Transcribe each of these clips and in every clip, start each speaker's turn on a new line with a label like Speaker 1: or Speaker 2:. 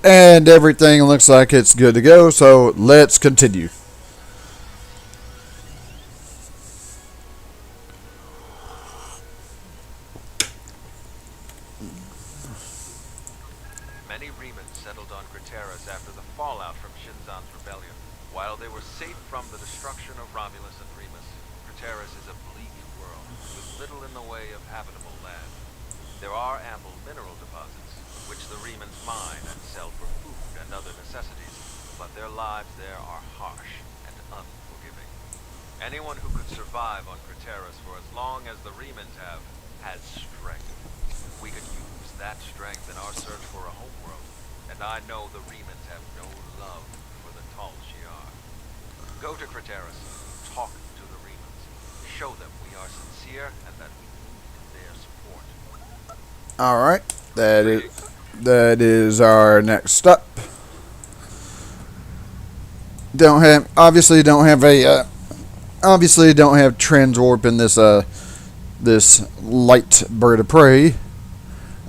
Speaker 1: And everything looks like it's good to go, so let's continue.
Speaker 2: Many Remans settled on Craterus after the fallout from Shinzan's rebellion. While they were safe from the destruction of Romulus and Remus, Craterus is a bleak world, with little in the way of habitable land. There are ample mineral deposits, which the Remans mine and sell for food and other necessities, but their lives there are harsh and unforgiving. Anyone who could survive on Craterus for as long as the Remans have, has strength. We could use that strength in our search for a homeworld, and I know the Remans have no love for the tall Shi'ar. Go to Craterus, talk to the Remans, show them we are sincere and that we need their support.
Speaker 1: Alright, that is our next step. Obviously don't have trans warp in this light bird of prey.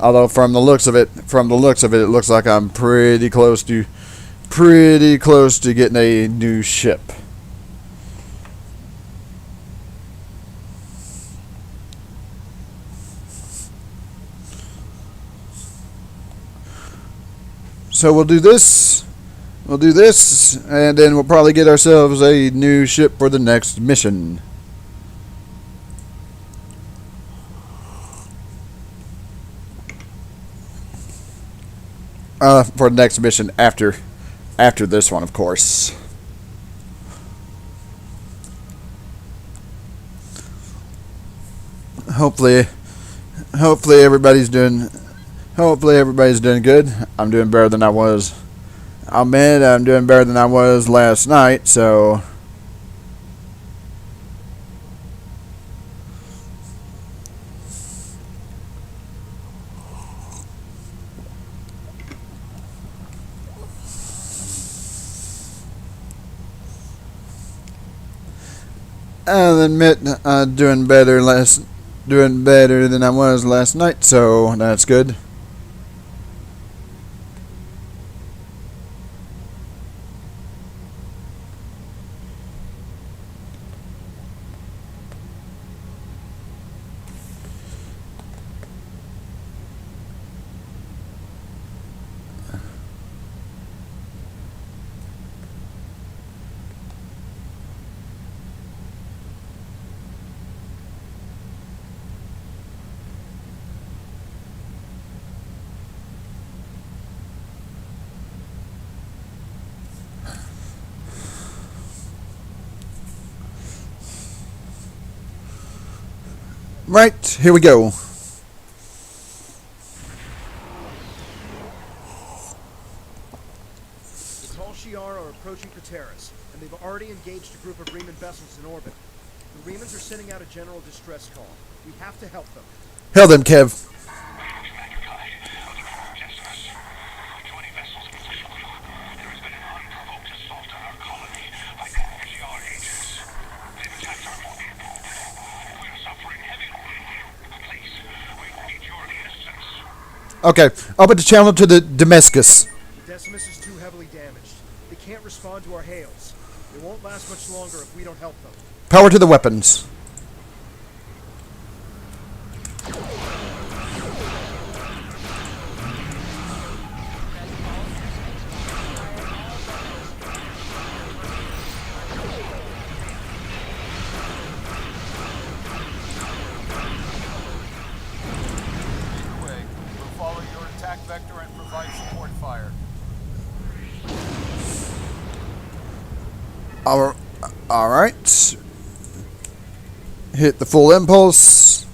Speaker 1: Although from the looks of it, it looks like I'm pretty close to getting a new ship. So we'll do this, and then we'll probably get ourselves a new ship for the next mission. For the next mission after this one, of course. Hopefully everybody's doing good. I'm doing better than I was. I'll admit I'm doing better than I was last night, so I'll admit I'm doing better than I was last night, so that's good. Right, here we go.
Speaker 3: The tall Shi'ar are approaching Craterus, and they've already engaged a group of Reman vessels in orbit. The Remans are sending out a general distress call. We have to help them.
Speaker 1: Hail them, Kev. Okay, open the channel to the Damascus.
Speaker 3: Decimus is too heavily damaged. They can't respond to our hails. It won't last much longer if we don't help them.
Speaker 1: Power to the weapons.
Speaker 4: Vector and provide support fire.
Speaker 1: All right. Hit the full impulse.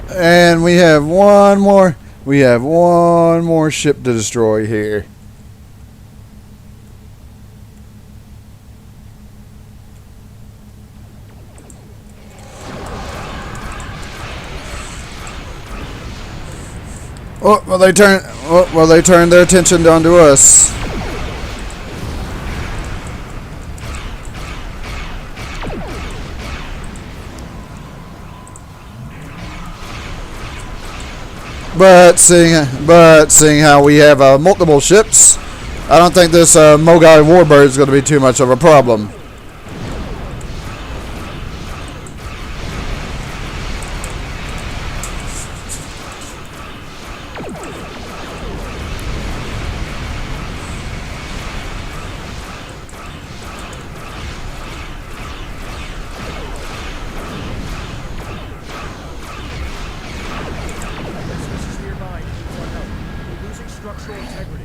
Speaker 1: And we have one more. We have one more ship to destroy here. Oh, well they turn. Oh, well they turned their attention down to us. But seeing how we have multiple ships, I don't think this Mogai Warbird is going to be too much of a problem.
Speaker 3: This is nearby. Needs our help. We're losing structural integrity.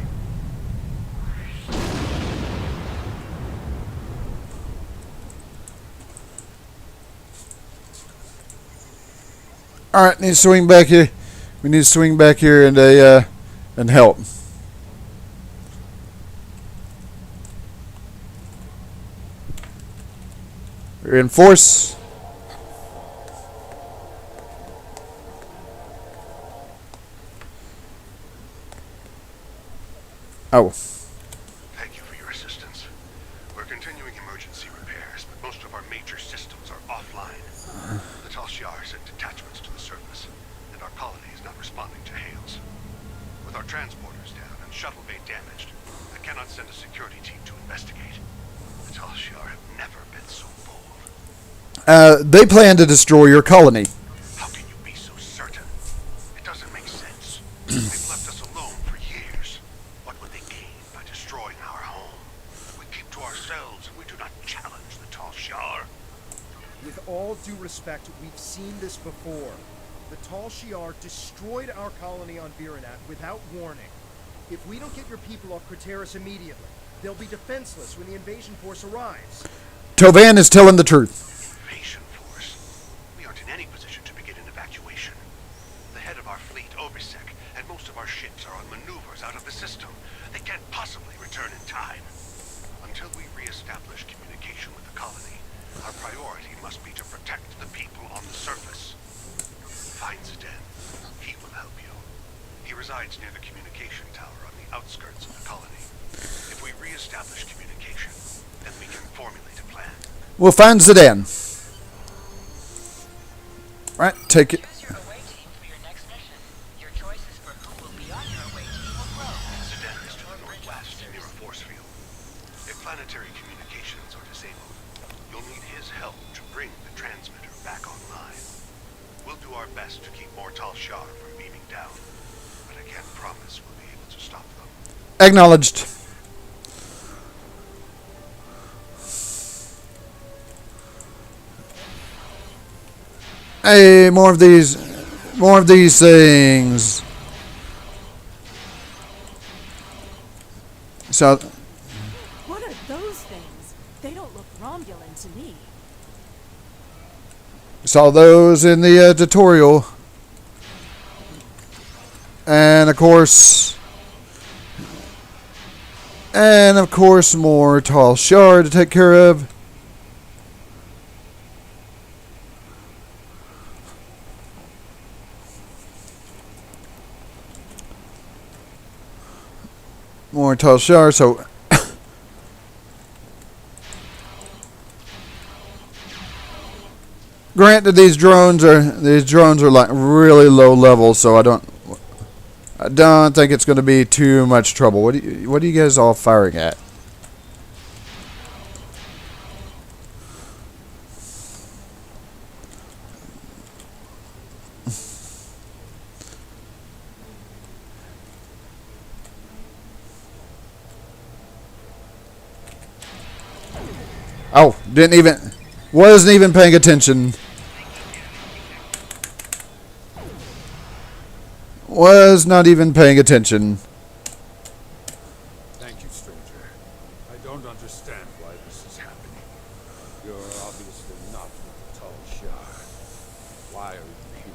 Speaker 1: All right, need to swing back here. We need to swing back here and help. Reinforce. Oh.
Speaker 5: Thank you for your assistance. We're continuing emergency repairs, but most of our major systems are offline. The Tal Shiar sent detachments to the surface, and our colony is not responding to hails. With our transporters down and shuttle bay damaged, I cannot send a security team to investigate. The Tal Shiar have never been so bold.
Speaker 1: They plan to destroy your colony.
Speaker 5: How can you be so certain? It doesn't make sense. They've left us alone for years. What would they gain by destroying our home? We keep to ourselves and we do not challenge the Tal Shiar.
Speaker 3: With all due respect, we've seen this before. The Tal Shiar destroyed our colony on Viranat without warning. If we don't get your people off Craterus immediately, they'll be defenseless when the invasion force arrives.
Speaker 1: Tovan is telling the truth.
Speaker 5: Invasion force? We aren't in any position to begin an evacuation. The head of our fleet, Obisek, and most of our ships are on maneuvers out of the system. They can't possibly return in time. Until we re-establish communication with the colony, our priority must be to protect the people on the surface. Find Zidane. He will help you. He resides near the communication tower on the outskirts of the colony. If we re-establish communication, then we can formulate a plan.
Speaker 1: We'll find Zidane. Right, take it.
Speaker 6: Choose your away team for your next mission. Your choices for who will be on your away team will grow.
Speaker 5: Zidane is to the northwest, near a force field. If planetary communications are disabled, you'll need his help to bring the transmitter back online. We'll do our best to keep more Tal Shiar from beaming down, but I can't promise we'll be able to stop them.
Speaker 1: Acknowledged. Hey, more of these things. So,
Speaker 7: What are those things? They don't look Romulan to me.
Speaker 1: saw those in the tutorial, and of course, more Tal Shiar to take care of. More Tal Shiar, so granted these drones are like really low level, so I don't think it's going to be too much trouble. What are you guys all firing at? Oh, wasn't even paying attention. Was not even paying attention.
Speaker 4: Thank you, stranger. I don't understand why this is happening. You're obviously not with the Tal Shiar. Why are you here?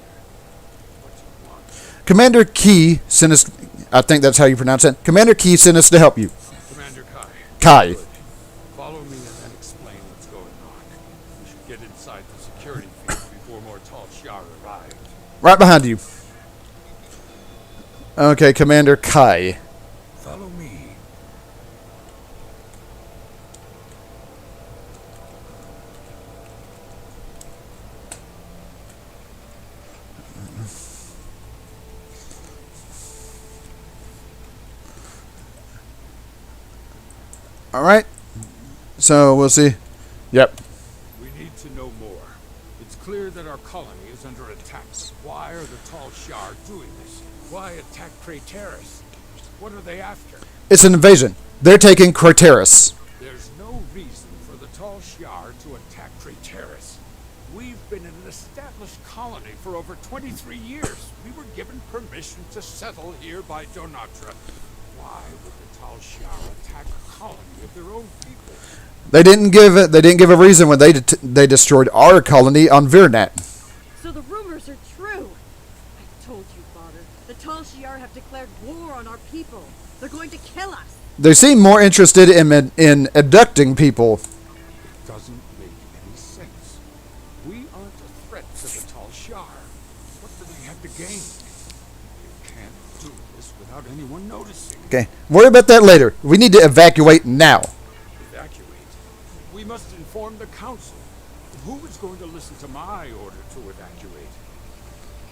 Speaker 1: Commander Key sent us. I think that's how you pronounce it. Commander Key sent us to help you.
Speaker 4: Commander Kai.
Speaker 1: Kai.
Speaker 4: Good. Follow me and then explain what's going on. We should get inside the security field before more tall Shi'ar arrive.
Speaker 1: Right behind you. Okay, Commander Kai.
Speaker 4: Follow me.
Speaker 1: All right. So we'll see. Yep.
Speaker 4: We need to know more. It's clear that our colony is under attack. Why are the tall Shi'ar doing this? Why attack Craterus? What are they after?
Speaker 1: It's an invasion. They're taking Craterus.
Speaker 4: There's no reason for the tall Shi'ar to attack Craterus. We've been an established colony for over 23 years. We were given permission to settle here by Donatra. Why would the tall Shi'ar attack a colony of their own people?
Speaker 1: They didn't give a reason when they destroyed our colony on Virnat.
Speaker 7: So the rumors are true. I told you, Father. The Tal Shiar have declared war on our people. They're going to kill us.
Speaker 1: They seem more interested in abducting people.
Speaker 4: It doesn't make any sense. We aren't a threat to the tall Shi'ar. What do they have to gain? They can't do this without anyone noticing.
Speaker 1: Okay, worry about that later. We need to evacuate now.
Speaker 4: Evacuate. We must inform the council. Who is going to listen to my order to evacuate?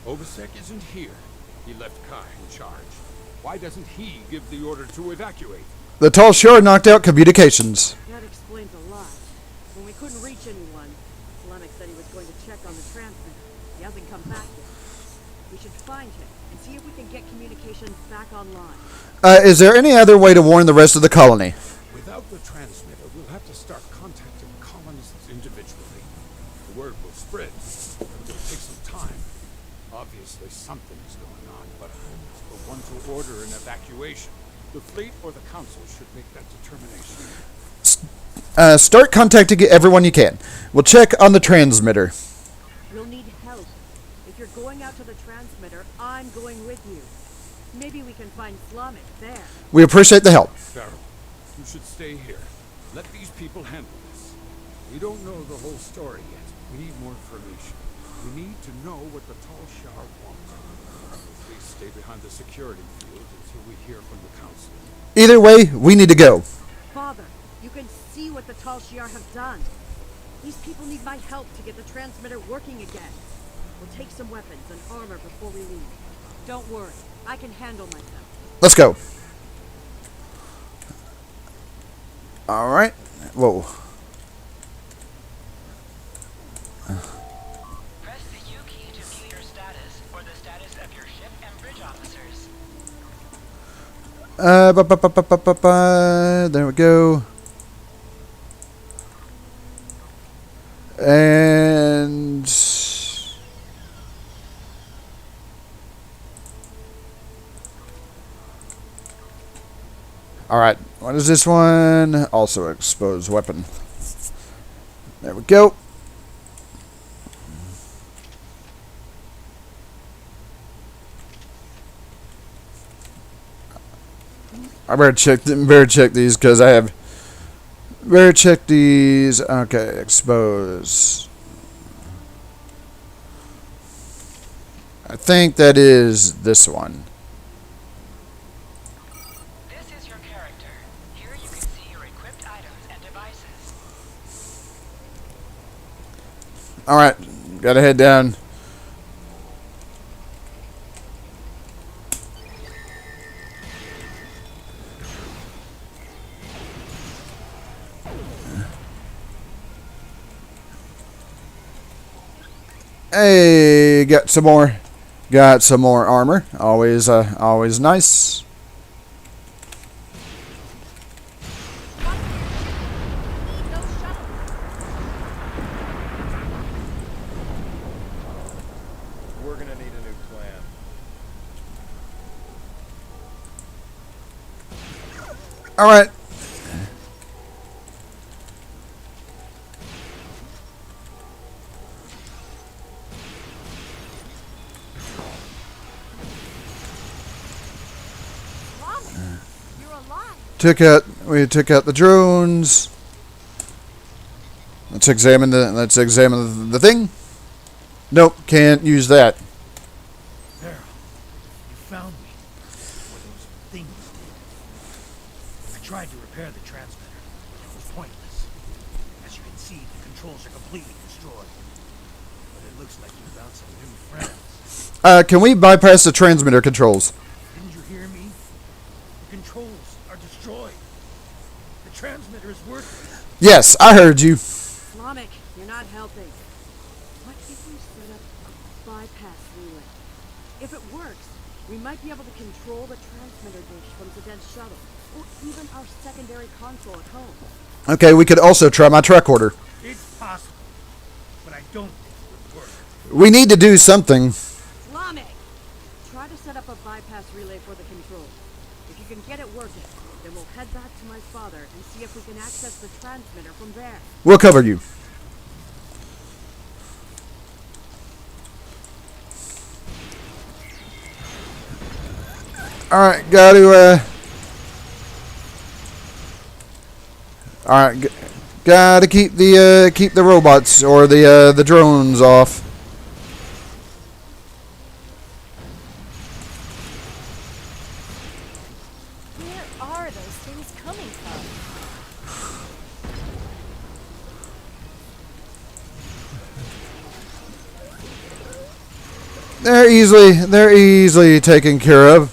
Speaker 4: Obasek isn't here. He left Kai in charge. Why doesn't he give the order to evacuate?
Speaker 1: The Tal Shiar knocked out communications.
Speaker 7: That explains a lot. When we couldn't reach anyone, Lennox said he was going to check on the transmitter. He hasn't come back yet. We should find him and see if we can get communications back online.
Speaker 1: Is there any other way to warn the rest of the colony?
Speaker 4: Without the transmitter, we'll have to start contacting colonists individually. The word will spread, but it will take some time. Obviously, something's going on, but I'm not the one to order an evacuation. The fleet or the council should make that determination.
Speaker 1: Start contacting everyone you can. We'll check on the transmitter.
Speaker 7: We'll need help. If you're going out to the transmitter, I'm going with you. Maybe we can find Slamek there.
Speaker 1: We appreciate the help.
Speaker 4: Farrell, you should stay here. Let these people handle this. We don't know the whole story yet. We need more information. We need to know what the tall Shi'ar want. Please stay behind the security field until we hear from the council.
Speaker 1: Either way, we need to go.
Speaker 7: Father, you can see what the Tal Shiar have done. These people need my help to get the transmitter working again. We'll take some weapons and armor before we leave. Don't worry, I can handle myself.
Speaker 1: Let's go. All right. Whoa.
Speaker 6: Press the U key to view your status or the status of your ship and bridge officers.
Speaker 1: There we go. And all right, what is this one? Also exposed weapon. There we go. I better check these because I have. Better check these. Okay, expose. I think that is this one.
Speaker 6: This is your character. Here you can see your equipped items and devices.
Speaker 1: All right, gotta head down. Hey, got some more armor. Always nice.
Speaker 3: We're gonna need a new plan.
Speaker 1: All right. We took out the drones. Let's examine the thing. Nope, can't use that.
Speaker 3: Farrell, you found me. What those things did. I tried to repair the transmitter. It was pointless. As you can see, the controls are completely destroyed. But it looks like you found some new friends.
Speaker 1: Can we bypass the transmitter controls?
Speaker 3: Didn't you hear me? The controls are destroyed. The transmitter is worthless.
Speaker 1: Yes, I heard you.
Speaker 7: Islamic, you're not helping. What if we set up a bypass relay? If it works, we might be able to control the transmitter dish from Zed's shuttle, or even our secondary console at home.
Speaker 1: Okay, we could also try my tricorder.
Speaker 3: It's possible, but I don't think it would work.
Speaker 1: We need to do something.
Speaker 7: Islamic! Try to set up a bypass relay for the control. If you can get it working, then we'll head back to my father and see if we can access the transmitter from there.
Speaker 1: We'll cover you. Alright, gotta keep the robots or the drones off.
Speaker 8: Where are those things coming from?
Speaker 1: They're easily taken care of.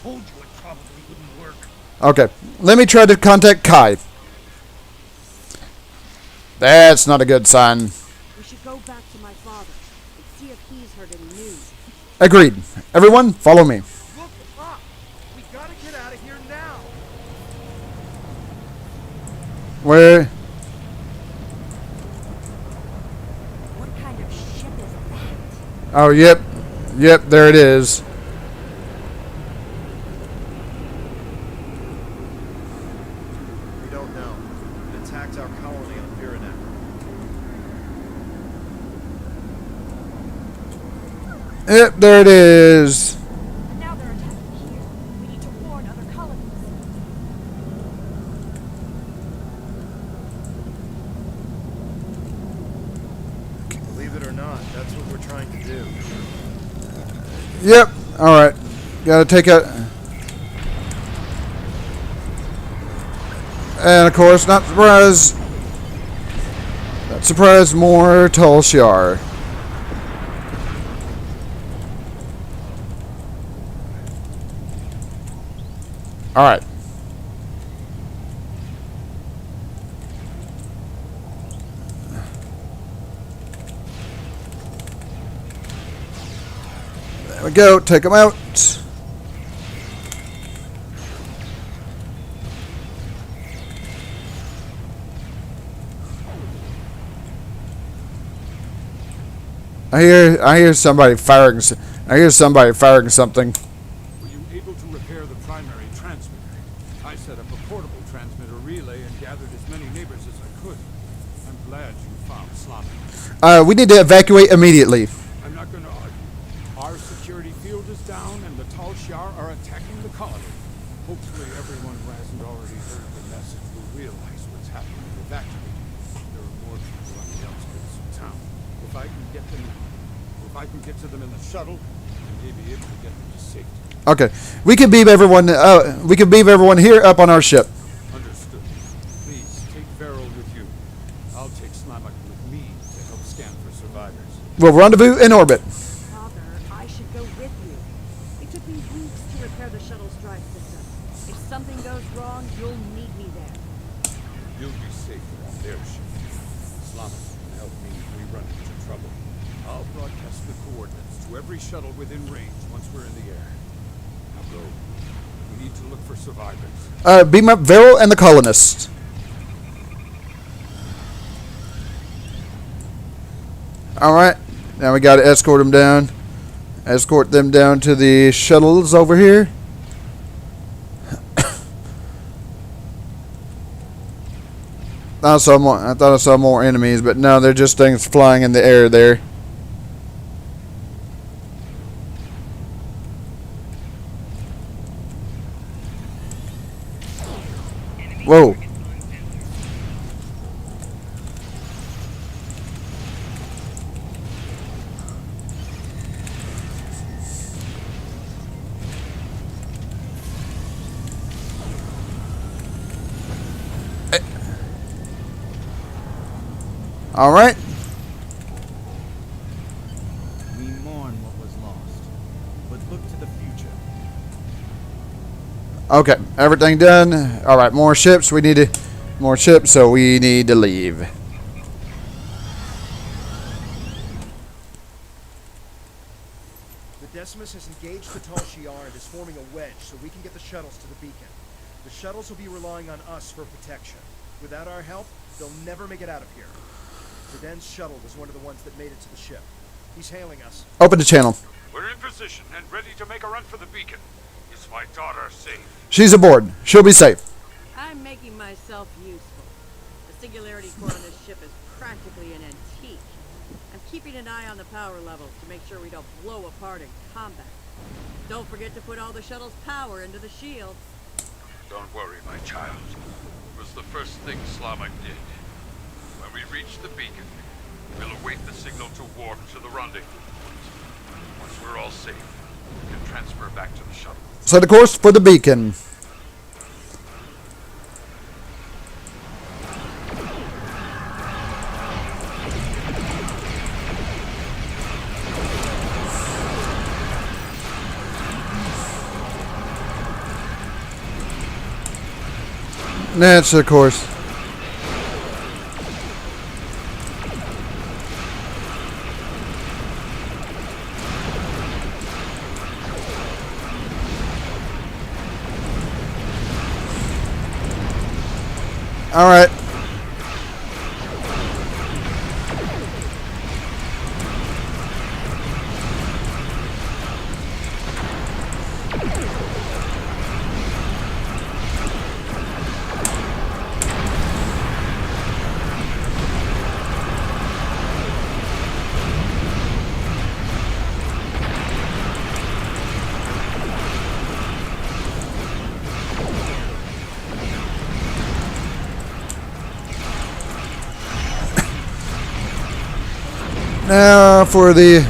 Speaker 3: Told you it probably wouldn't work.
Speaker 1: Okay, let me try to contact Kai. That's not a good sign.
Speaker 7: We should go back to my father and see if he's heard any news.
Speaker 1: Agreed. Everyone, follow me.
Speaker 3: Look up! We gotta get out of here now!
Speaker 1: Where?
Speaker 8: What kind of ship is that?
Speaker 1: Oh, yep, there it is.
Speaker 3: We don't know. It attacked our colony on Viranet.
Speaker 1: Yep, there it is.
Speaker 8: Now they're attacking here. We need to warn other colonies.
Speaker 3: Believe it or not, that's what we're trying to do.
Speaker 1: Yep. All right. Gotta take out. And of course, not surprised, more Tall Shiar. All right. There we go. Take them out. I hear somebody firing. I hear somebody firing something.
Speaker 4: Were you able to repair the primary transmitter? I set up a portable transmitter relay and gathered as many neighbors as I could. I'm glad you found Sloppy.
Speaker 1: We need to evacuate immediately.
Speaker 4: I'm not going to argue. Our security field is down and the Tal Shiar are attacking the colony. Hopefully everyone who hasn't already heard the message will realize what's happening and evacuate. There are more people on the outskirts of town. If I can get to them in the shuttle, I may be able to get them to safety.
Speaker 1: Okay, we can beam everyone. We can beam everyone here up on our ship.
Speaker 4: Understood. Please take Farrell with you. I'll take Slamak with me to help scan for survivors.
Speaker 1: We'll rendezvous in orbit.
Speaker 7: Father, I should go with you. It took me weeks to repair the shuttle's drive system. If something goes wrong, you'll need me there.
Speaker 4: You'll be safer on their ship. Slamak can help me if we run into trouble. I'll broadcast the coordinates to every shuttle within range once we're in the air. Now go. We need to look for survivors.
Speaker 1: Beam up Vero and the colonists. All right. Now we got to escort them down. Escort them down to the shuttles over here. I thought I saw more enemies, but no, they're just things flying in the air there. Whoa. All right.
Speaker 9: We mourn what was lost, but look to the future.
Speaker 1: Okay, everything done. All right, more ships. We need to more ships, so we need to leave.
Speaker 3: The Decimus has engaged the Tal Shiar and is forming a wedge so we can get the shuttles to the beacon. The shuttles will be relying on us for protection. Without our help, they'll never make it out of here. Zerden's shuttle was one of the ones that made it to the ship. He's hailing us.
Speaker 1: Open the channel.
Speaker 4: We're in position and ready to make a run for the beacon. Is my daughter safe?
Speaker 1: She's aboard. She'll be safe.
Speaker 7: I'm making myself useful. The singularity core on this ship is practically an antique. I'm keeping an eye on the power levels to make sure we don't blow apart in combat. Don't forget to put all the shuttle's power into the shields.
Speaker 4: Don't worry, my child. It was the first thing Slavic did. When we reach the beacon, we'll await the signal to warp to the rendezvous point. Once we're all safe, we can transfer back to the shuttle.
Speaker 1: Set the course for the beacon. That's the course. All right. Now for the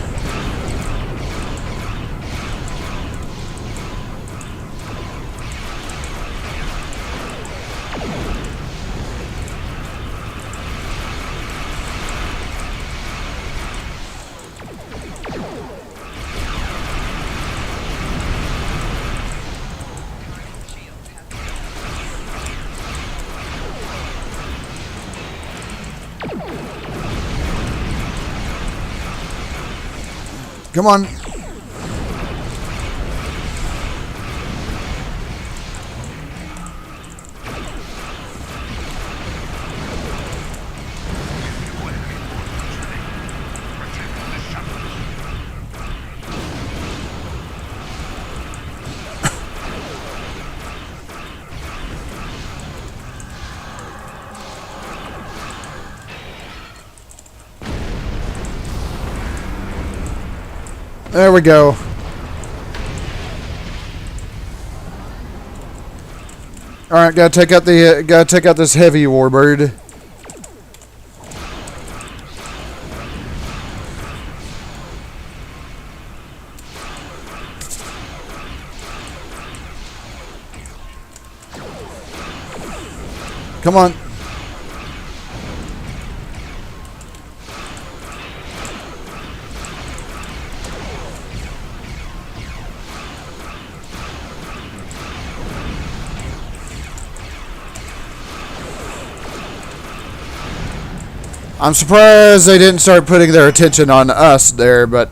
Speaker 1: come on. There we go. All right, gotta take out this heavy warbird. Come on. I'm surprised they didn't start putting their attention on us there, but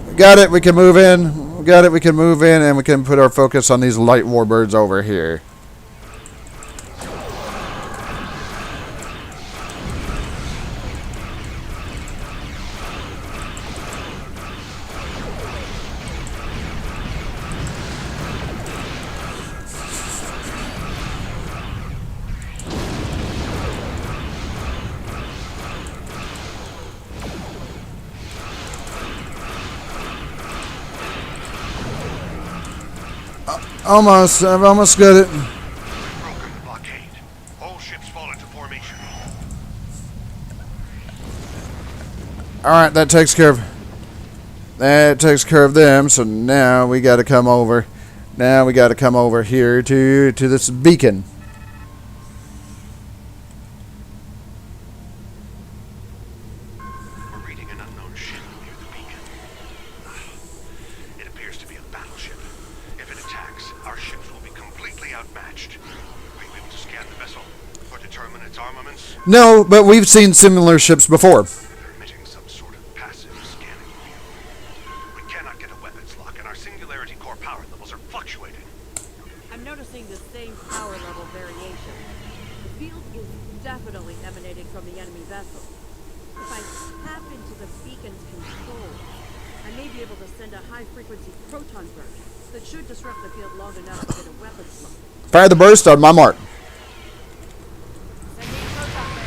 Speaker 1: we got it. We can move in. We got it. We can move in, and we can put our focus on these light warbirds over here. Almost. I've almost got it.
Speaker 5: We've broken the blockade. All ships fall into formation.
Speaker 1: Alright, that takes care of them, so now we gotta come over. Now we gotta come over here to this beacon.
Speaker 5: We're reading an unknown ship near the beacon. It appears to be a battleship. If it attacks, our ships will be completely outmatched. Are you able to scan the vessel or determine its armaments?
Speaker 1: No, but we've seen similar ships before.
Speaker 5: They're emitting some sort of passive scanning field. We cannot get a weapons lock, and our singularity core power levels are fluctuating.
Speaker 7: I'm noticing the same power level variation. The field is definitely emanating from the enemy vessel. If I tap into the beacon's control, I may be able to send a high-frequency proton burst that should disrupt the field long enough to get a weapons lock.
Speaker 1: Fire the burst on my mark.
Speaker 8: Sending a proton burst.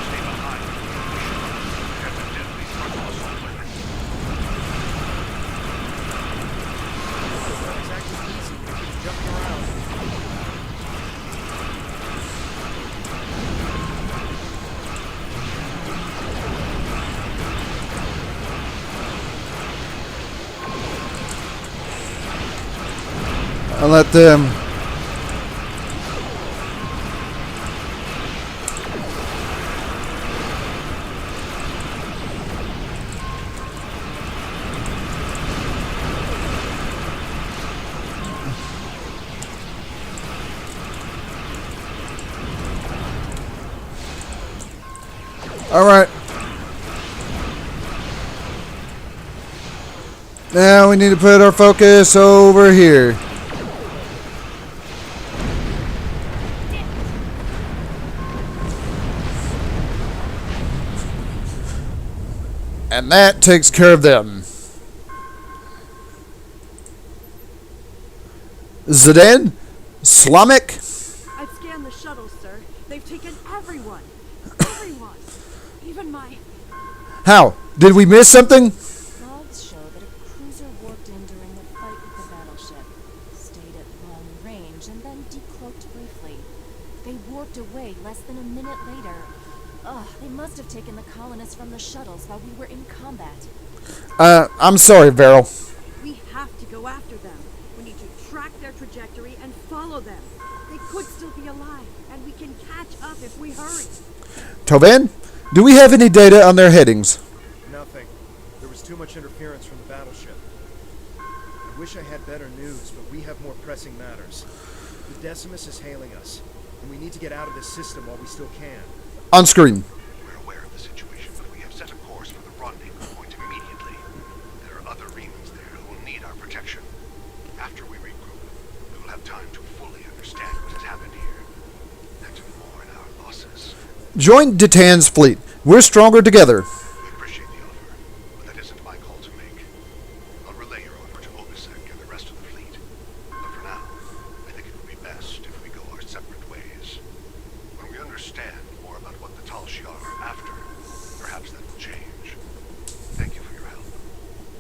Speaker 5: Stay behind. There's a deadly frontal assault weapon.
Speaker 3: It's actually easy. Jumping around.
Speaker 1: I'll let them. All right. Now we need to put our focus over here. And that takes care of them. Zidane? Slamek?
Speaker 7: I've scanned the shuttles, sir. They've taken everyone. Everyone. Even my...
Speaker 1: How? Did we miss something?
Speaker 10: Logs show that a cruiser warped in during the fight with the battleship, stayed at long range, and then decloaked briefly. They warped away less than a minute later. Ugh, they must have taken the colonists from the shuttles while we were in combat.
Speaker 1: I'm sorry, Varel.
Speaker 7: We have to go after them. We need to track their trajectory and follow them. They could still be alive, and we can catch up if we hurry.
Speaker 1: Tovan, do we have any data on their headings?
Speaker 3: Nothing. There was too much interference from the battleship. I wish I had better news, but we have more pressing matters. The Decimus is hailing us, and we need to get out of this system while we still can.
Speaker 1: On screen.
Speaker 5: We're aware of the situation, but we have set a course for the rendezvous point immediately. There are other Remans there who will need our protection. After we regroup, we will have time to fully understand what has happened here, and to mourn our losses.
Speaker 1: Join Detan's fleet. We're stronger together.
Speaker 5: We appreciate the offer, but that isn't my call to make. I'll relay your offer to Obisek and the rest of the fleet. But for now, I think it would be best if we go our separate ways. When we understand more about what the Tal Shiar are after, perhaps that will change. Thank you for your help.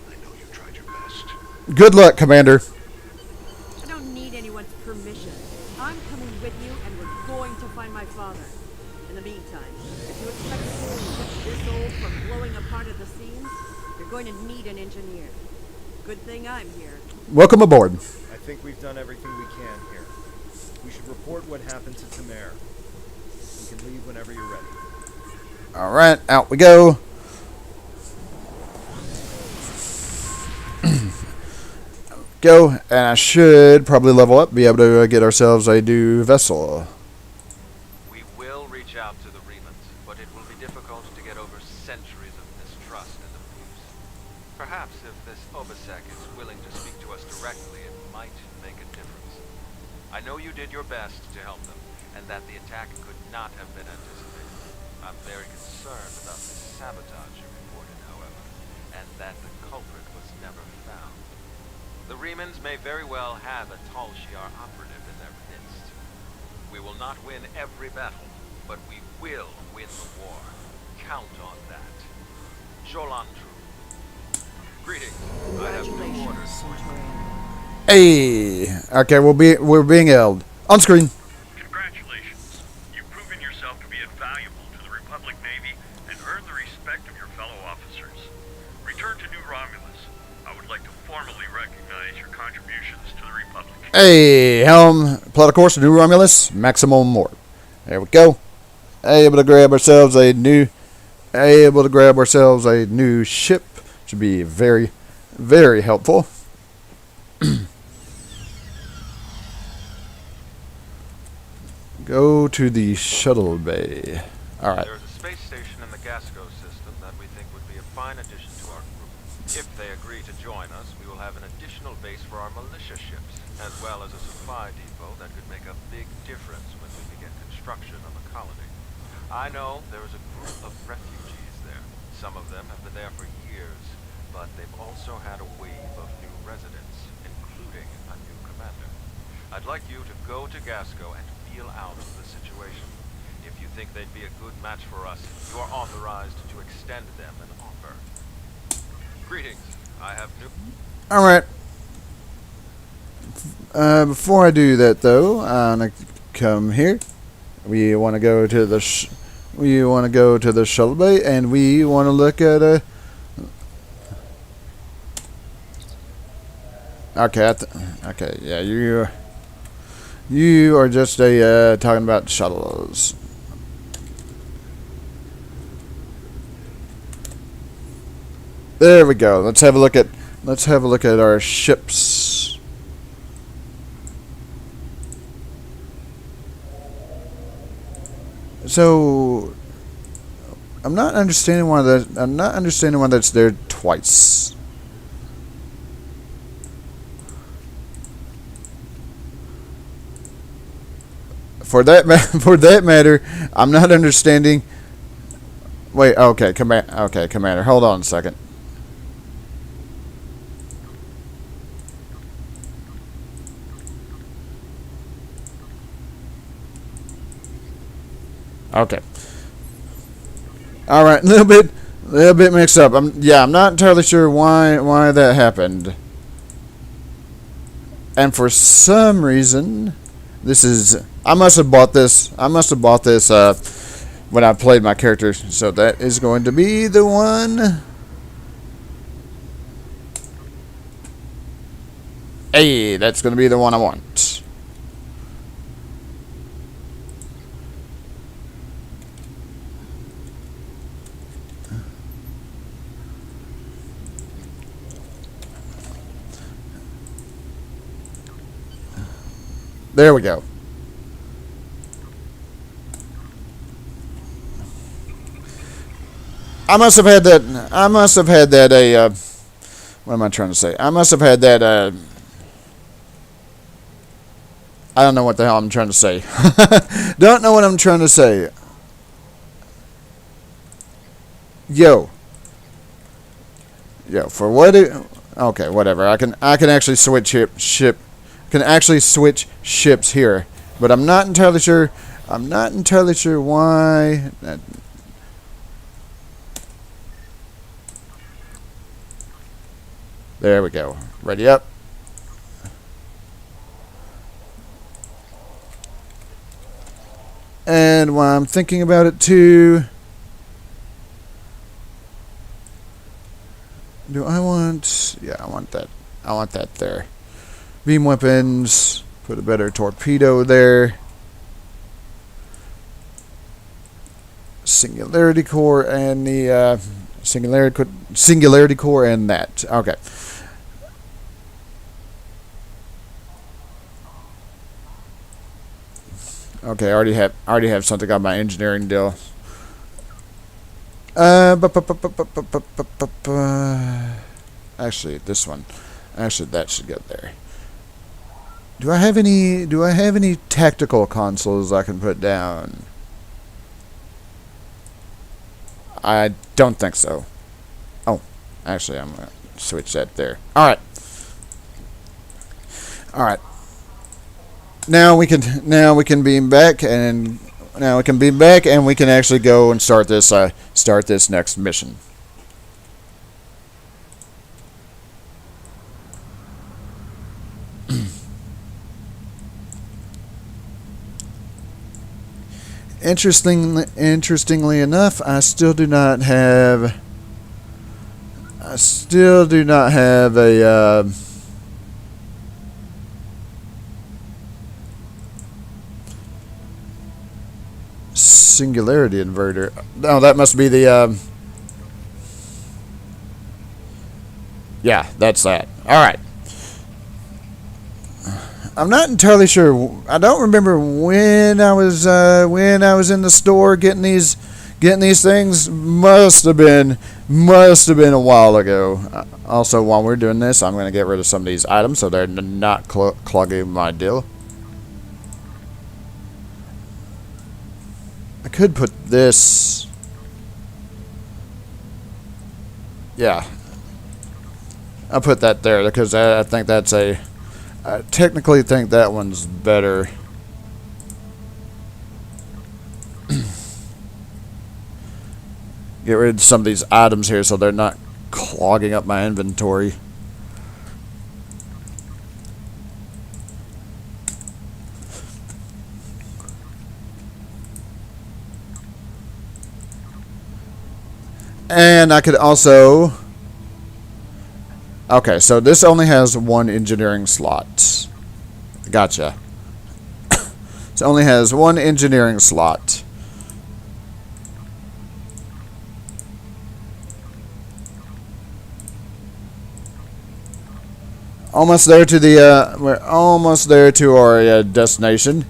Speaker 5: I know you tried your best.
Speaker 1: Good luck, Commander.
Speaker 7: I don't need anyone's permission. I'm coming with you, and we're going to find my father. In the meantime, if you expect to hold a ship this old from blowing apart at the seams, you're going to need an engineer. Good thing I'm here.
Speaker 1: Welcome aboard.
Speaker 3: I think we've done everything we can here. We should report what happened to Tamer. You can leave whenever you're ready.
Speaker 1: All right, out we go. Go, and I should probably level up, be able to get ourselves a new vessel.
Speaker 2: We will reach out to the Remans, but it will be difficult to get over centuries of mistrust and abuse. Perhaps if this Obisek is willing to speak to us directly, it might make a difference. I know you did your best to help them, and that the attack could not have been anticipated. I'm very concerned about the sabotage you reported, however, and that the culprit was never found. The Remans may very well have a Tal Shiar operative in their midst. We will not win every battle, but we will win the war. Count on that. Jolantru. Greetings. I have new orders for you.
Speaker 1: Hey, okay, we're being held on screen.
Speaker 5: Congratulations. You've proven yourself to be invaluable to the Republic Navy and earned the respect of your fellow officers. Return to New Romulus. I would like to formally recognize your contributions to the Republic.
Speaker 1: Hey, helm, plot of course, New Romulus, maximum more. There we go. Able to grab ourselves a new ship. Should be very, very helpful. Go to the shuttle bay. All right.
Speaker 2: There's a space station in the Gasco system that we think would be a fine addition to our group. If they agree to join us, we will have an additional base for our militia ships, as well as a supply depot that could make a big difference when we begin construction of a colony. I know there is a group of refugees there. Some of them have been there for years, but they've also had a wave of new residents, including a new commander. I'd like you to go to Gasco and feel out the situation. If you think they'd be a good match for us, you are authorized to extend them an offer. Greetings. I have new...
Speaker 1: All right. Before I do that, though, I'm gonna come here. We want to go to the shuttle bay, and we want to look at a. Okay, okay, yeah, you are just talking about shuttles. There we go. Let's have a look at our ships. So I'm not understanding why that's there twice. For that matter, I'm not understanding. Wait, okay, Commander, hold on a second. Okay. All right, a little bit mixed up. I'm not entirely sure why that happened. And for some reason, I must have bought this when I played my character. So that is going to be the one. Hey, that's going to be the one I want. There we go. I must have had that. What am I trying to say? I must have had that. I don't know what the hell I'm trying to say. Don't know what I'm trying to say. Yo. For what? Okay, whatever. I can actually switch ship. Can actually switch ships here, but I'm not entirely sure. Why. There we go. Ready up. And while I'm thinking about it too, do I want? Yeah, I want that. I want that there. Beam weapons. Put a better torpedo there. Singularity core and the singularity core and that. Okay. Okay, I already have something on my engineering deal. Actually, this one. Actually, that should go there. Do I have any tactical consoles I can put down? I don't think so. Oh, actually, I'm gonna switch that there. All right. Now we can beam back, and Now we can be back, and we can actually go and start this next mission. Interestingly enough, I still do not have a singularity inverter. No, that must be the yeah, that's that. All right. I'm not entirely sure. I don't remember when I was in the store getting these things. Must have been a while ago. Also, while we're doing this, I'm going to get rid of some of these items so they're not clogging my deal. I could put this. Yeah, I'll put that there because I think that's a. I technically think that one's better. Get rid of some of these items here so they're not clogging up my inventory. And I could also... Okay, so this only has one engineering slot. Gotcha. So it only has one engineering slot. Almost there to the we're almost there to our destination.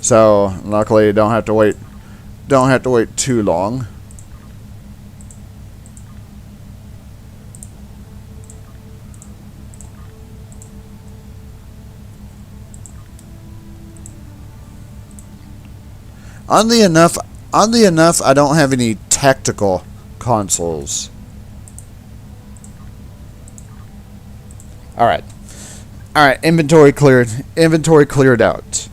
Speaker 1: So luckily don't have to wait too long. Oddly enough, I don't have any tactical consoles. Alright. Alright, inventory cleared out.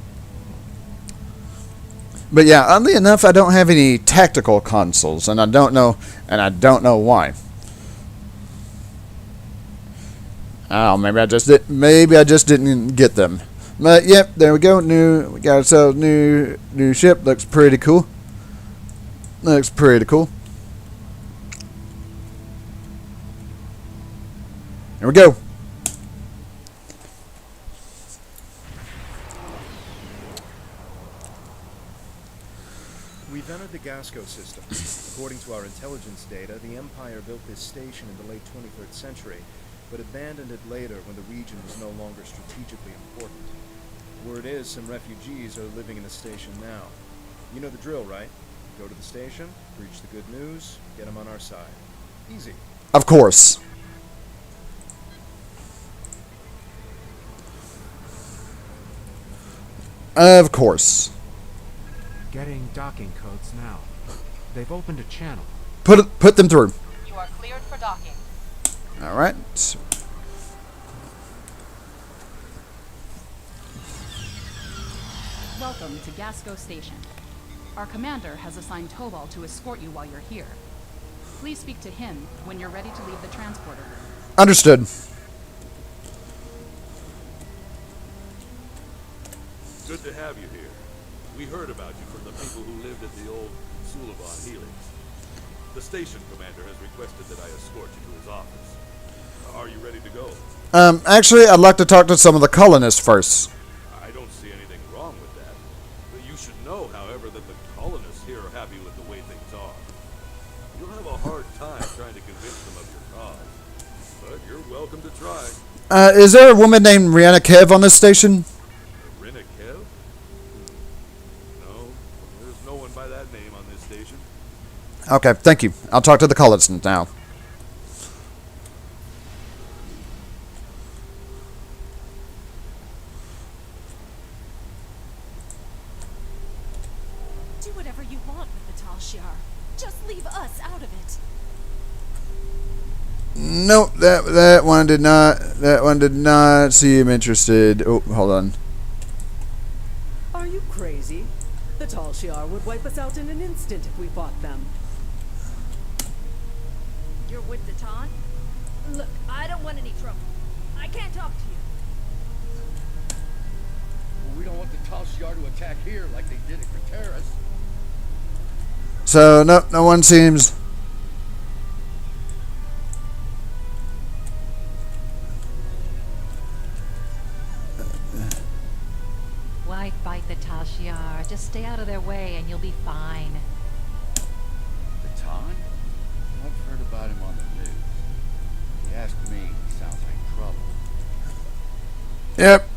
Speaker 1: But yeah, oddly enough, I don't have any tactical consoles, and I don't know why. Oh, maybe I just didn't get them. But yep, there we go. We got ourselves new ship. Looks pretty cool. Looks pretty cool. Here we go.
Speaker 3: We've entered the Gasco system. According to our intelligence data, the Empire built this station in the late 23rd century, but abandoned it later when the region was no longer strategically important. Word is, some refugees are living in the station now. You know the drill, right? Go to the station, preach the good news, get them on our side. Easy.
Speaker 1: Of course. Of course.
Speaker 11: Getting docking codes now. They've opened a channel.
Speaker 1: Put them through.
Speaker 6: You are cleared for docking.
Speaker 1: All right.
Speaker 12: Welcome to Gasco Station. Our commander has assigned Tobal to escort you while you're here. Please speak to him when you're ready to leave the transporter room.
Speaker 1: Understood.
Speaker 13: Good to have you here. We heard about you from the people who lived at the old Sulivan Helix. The station commander has requested that I escort you to his office. Are you ready to go?
Speaker 1: Actually, I'd like to talk to some of the colonists first.
Speaker 13: I don't see anything wrong with that. But you should know, however, that the colonists here are happy with the way things are. You'll have a hard time trying to convince them of your cause. But you're welcome to try.
Speaker 1: Is there a woman named Rihanna Kev on this station?
Speaker 13: Rihanna Kev? No, there's no one by that name on this station.
Speaker 1: Okay, thank you. I'll talk to the colonists now.
Speaker 10: Do whatever you want with the Tal Shiar. Just leave us out of it.
Speaker 1: Nope, that one did not seem interested. Oh, hold on.
Speaker 14: Are you crazy? The Tal Shiar would wipe us out in an instant if we fought them.
Speaker 7: You're with the Taunt? Look, I don't want any trouble. I can't talk to you.
Speaker 15: Well, we don't want the Tal Shiar to attack here like they did at Craterus.
Speaker 1: So, nope, no one seems...
Speaker 16: Why fight the Tal Shiar? Just stay out of their way and you'll be fine.
Speaker 15: The Taunt? I've heard about him on the news. If you ask me, he sounds like trouble.
Speaker 1: Yep.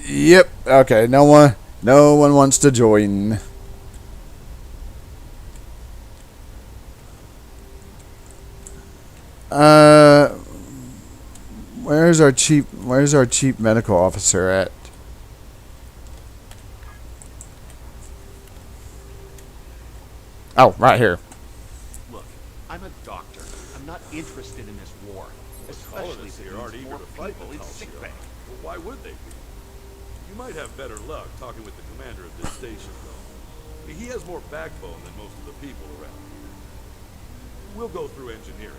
Speaker 1: Yep. Okay, no one wants to join. Where's our chief medical officer at? Oh, right here.
Speaker 5: Look, I'm a doctor. I'm not interested in this war. Especially
Speaker 13: colonists
Speaker 5: if
Speaker 13: here
Speaker 5: it
Speaker 13: aren't
Speaker 5: means
Speaker 13: eager
Speaker 5: more
Speaker 13: to fight
Speaker 5: people
Speaker 13: the
Speaker 5: in
Speaker 13: Tal
Speaker 5: sick
Speaker 13: Shiar.
Speaker 5: bay.
Speaker 13: Well, why would they be? You might have better luck talking with the commander of this station, though. He has more backbone than most of the people around here. We'll go through engineering.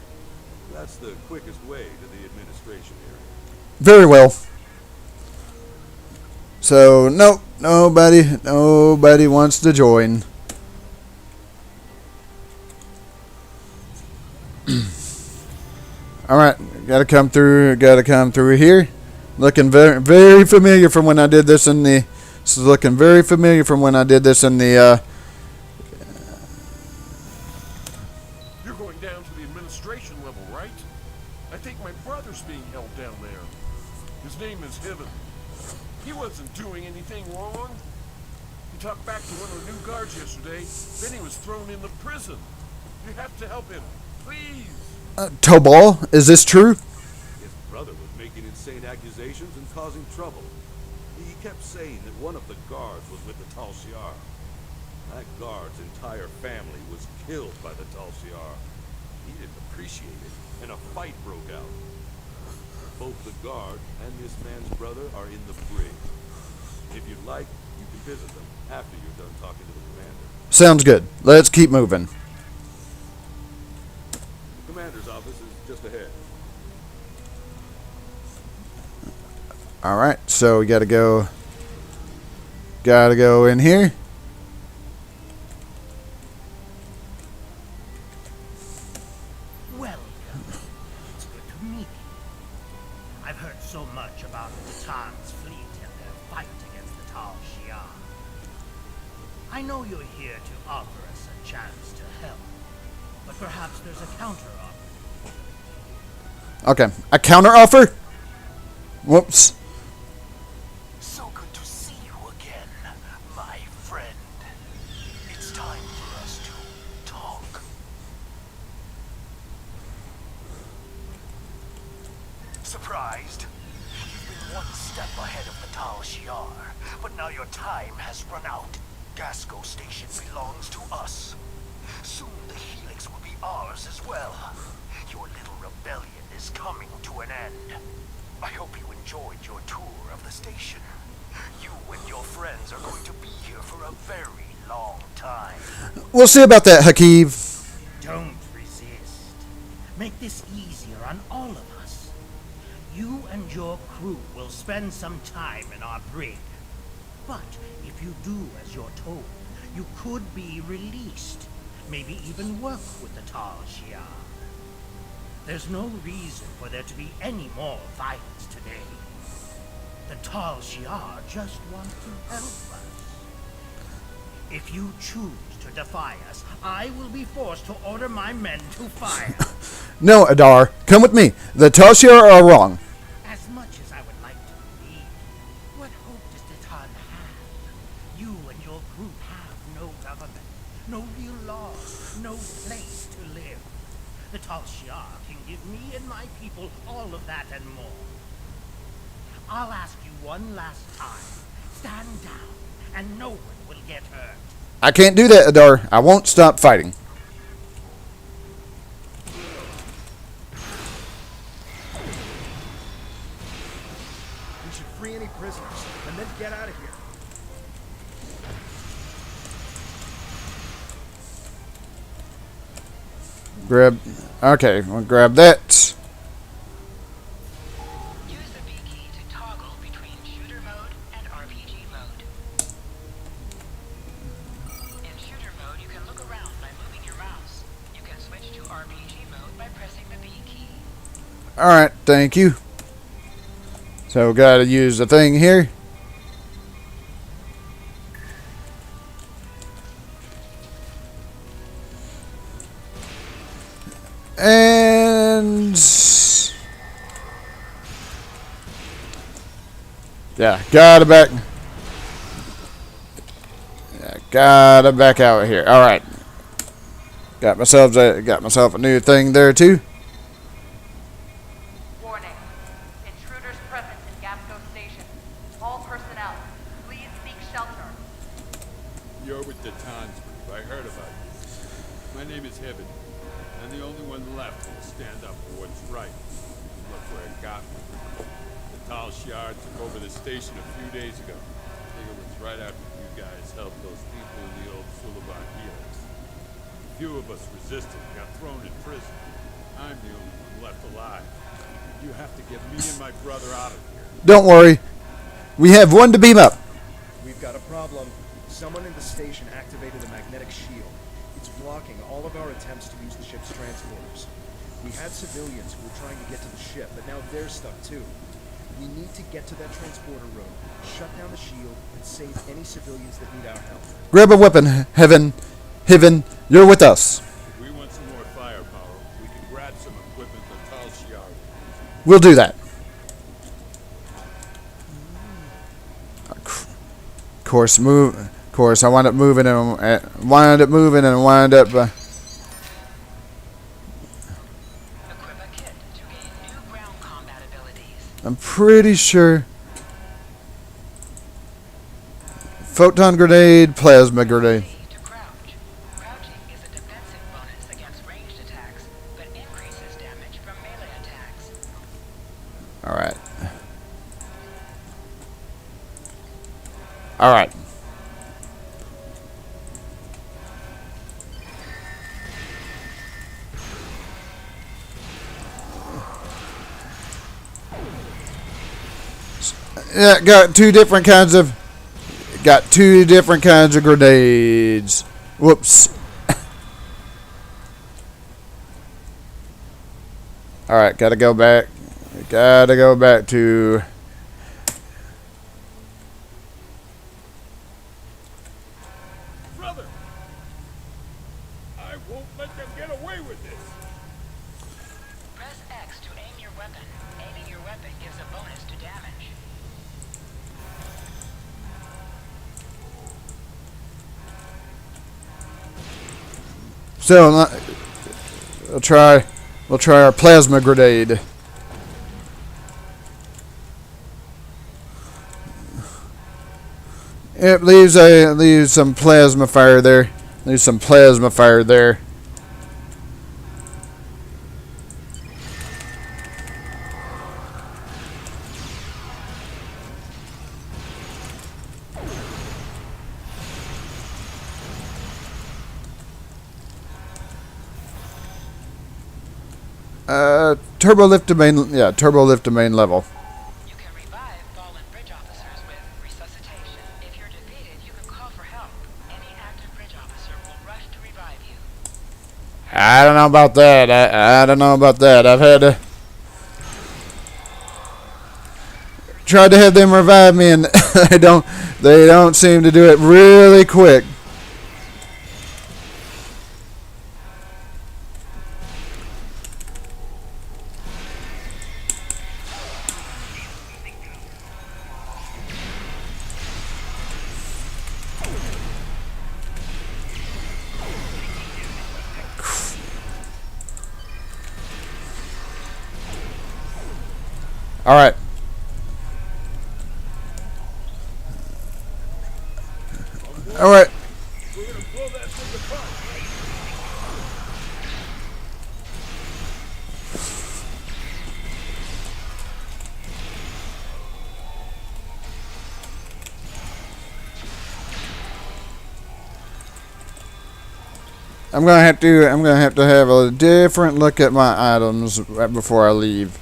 Speaker 13: That's the quickest way to the administration area.
Speaker 1: Very well. So, nope, nobody wants to join. All right, gotta come through here. Looking very familiar from when I did this in the. This is looking very familiar from when I did this in the.
Speaker 17: You're going down to the administration level, right? I think my brother's being held down there. His name is Heaven. He wasn't doing anything wrong. He talked back to one of the new guards yesterday, then he was thrown into prison. You have to help him, please.
Speaker 1: Tobal, is this true?
Speaker 13: His brother was making insane accusations and causing trouble. He kept saying that one of the guards was with the Tal Shiar. That guard's entire family was killed by the Tal Shiar. He didn't appreciate it, and a fight broke out. Both the guard and this man's brother are in the brig. If you'd like, you can visit them after you're done talking to the commander.
Speaker 1: Sounds good. Let's keep moving.
Speaker 13: The commander's office is just ahead.
Speaker 1: All right, so we gotta go in here.
Speaker 18: Welcome. It's good to meet you. I've heard so much about the Tan's fleet and their fight against the Tal Shiar. I know you're here to offer us a chance to help, but perhaps there's a counter-offer.
Speaker 1: Okay, a counter offer? Whoops.
Speaker 18: So good to see you again, my friend. It's time for us to talk. Surprised? You've been one step ahead of the Tal Shiar, but now your time has run out. Gasco Station belongs to us. Soon the Helix will be ours as well. Your little rebellion is coming to an end. I hope you enjoyed your tour of the station. You and your friends are going to be here for a very long time.
Speaker 1: We'll see about that, Hakeem.
Speaker 18: Don't resist. Make this easier on all of us. You and your crew will spend some time in our brig. But if you do as you're told, you could be released. Maybe even work with the Tal Shiar. There's no reason for there to be any more violence today. The Tal Shiar just want to help us. If you choose to defy us, I will be forced to order my men to fire.
Speaker 1: No, Adar, come with me. The Tal Shiar are wrong.
Speaker 18: As much as I would like to believe, what hope does the Tan have? You and your group have no government, no real laws, no place to live. The Tal Shiar can give me and my people all of that and more. I'll ask you one last time. Stand down, and no one will get hurt.
Speaker 1: I can't do that, Adar. I won't stop fighting.
Speaker 3: We should free any prisoners, and then get out of here.
Speaker 1: Grab. Okay, we'll grab that.
Speaker 6: Use the B key to toggle between shooter mode and RPG mode. In shooter mode, you can look around by moving your mouse. You can switch to RPG mode by pressing the B key.
Speaker 1: Alright, thank you. So, gotta use the thing here. And yeah, gotta back. Yeah, gotta back out here. All right, got myself a new thing there too.
Speaker 19: Warning: intruders present in Gasco Station. All personnel, please seek shelter.
Speaker 4: You're with the Tons group. I heard about you. My name is Heaven. I'm the only one left who will stand up for what's right. Look where it got me. The Tal Shiar took over the station a few days ago. I think it was right after you guys helped those people in the old Suliban helix. A few of us resisted and got thrown in prison. I'm the only one left alive. You have to get me and my brother out of here.
Speaker 1: Don't worry, we have one to beam up.
Speaker 3: We've got a problem. Someone in the station activated a magnetic shield. It's blocking all of our attempts to use the ship's transporters. We had civilians who were trying to get to the ship, but now they're stuck too. We need to get to that transporter room, shut down the shield, and save any civilians that need our help.
Speaker 1: Grab a weapon, Heaven. Heaven, you're with us.
Speaker 4: If we want some more firepower, we can grab some equipment that Tal Shiar.
Speaker 1: We'll do that. Of course, I wound up moving and wind up. I'm pretty sure. Photon grenade, plasma grenade.
Speaker 6: Crouching is a defensive bonus against ranged attacks, but increases damage from melee attacks.
Speaker 1: Alright. Alright. Yeah, got two different kinds of grenades. Whoops. Alright, gotta go back. Gotta go back to
Speaker 4: Brother! I won't let them get away with this!
Speaker 6: Press X to aim your weapon. Aiming your weapon gives a bonus to damage.
Speaker 1: so we'll try our plasma grenade. It leaves some plasma fire there. Leaves some plasma fire there. Turbo lift to main level.
Speaker 6: You can revive fallen bridge officers with resuscitation. If you're defeated, you can call for help. Any active bridge officer will rush to revive you.
Speaker 1: I don't know about that. I don't know about that. I've had to tried to have them revive me, and they don't seem to do it really quick. All right. All right.
Speaker 4: We're gonna blow that thing apart.
Speaker 1: I'm gonna have to have a different look at my items right before I leave.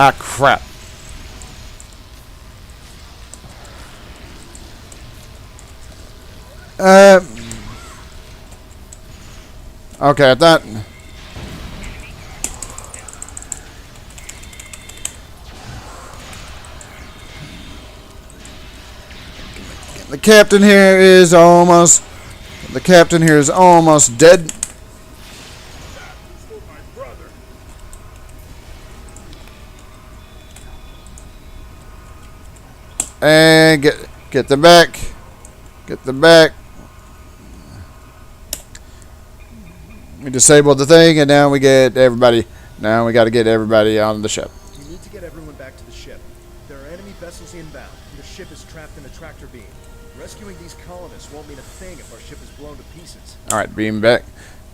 Speaker 1: Ah, crap. Okay, I thought... The captain here is almost... The captain here is almost dead. And get the back. Get the back. We disabled the thing, and now we get everybody. Now we got to get everybody on the ship.
Speaker 3: We need to get everyone back to the ship. There are enemy vessels inbound, and the ship is trapped in a tractor beam. Rescuing these colonists won't mean a thing if our ship is blown to pieces.
Speaker 1: All right, beam back.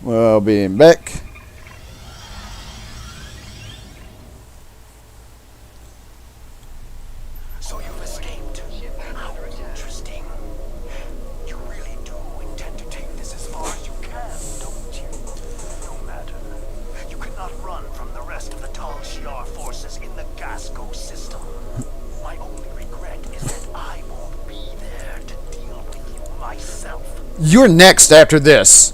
Speaker 1: Well, beam back.
Speaker 5: So you've escaped. How interesting. You really do intend to take this as far as you can, don't you? No matter. You cannot run from the rest of the Tal Shiar forces in the Gasco system. My only regret is that I won't be there to deal with you myself.
Speaker 1: You're next after this.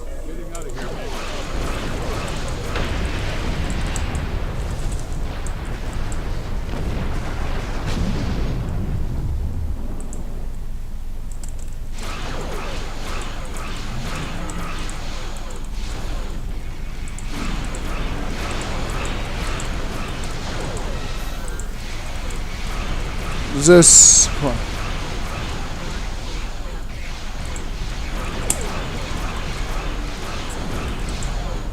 Speaker 1: Is this...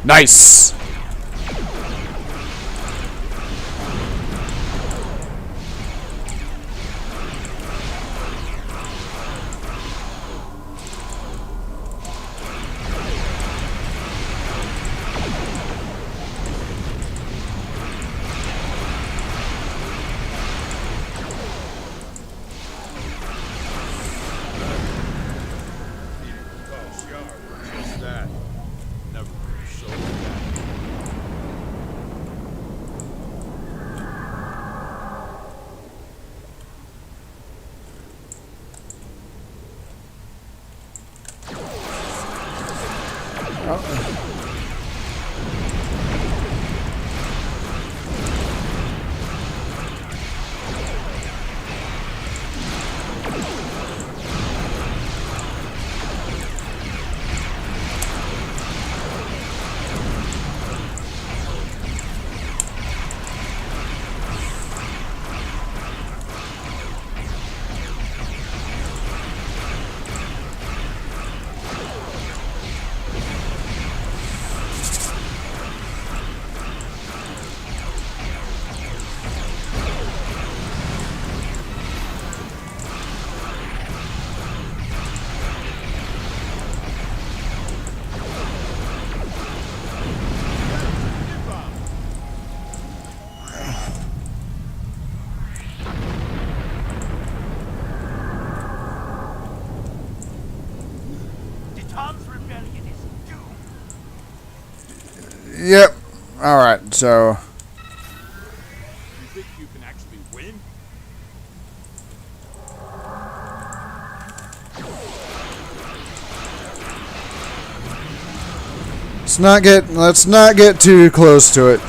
Speaker 1: Nice!
Speaker 4: Just that. Never so
Speaker 1: Yep. Alright, so...
Speaker 4: You think you can actually win?
Speaker 1: Let's not get too close to it.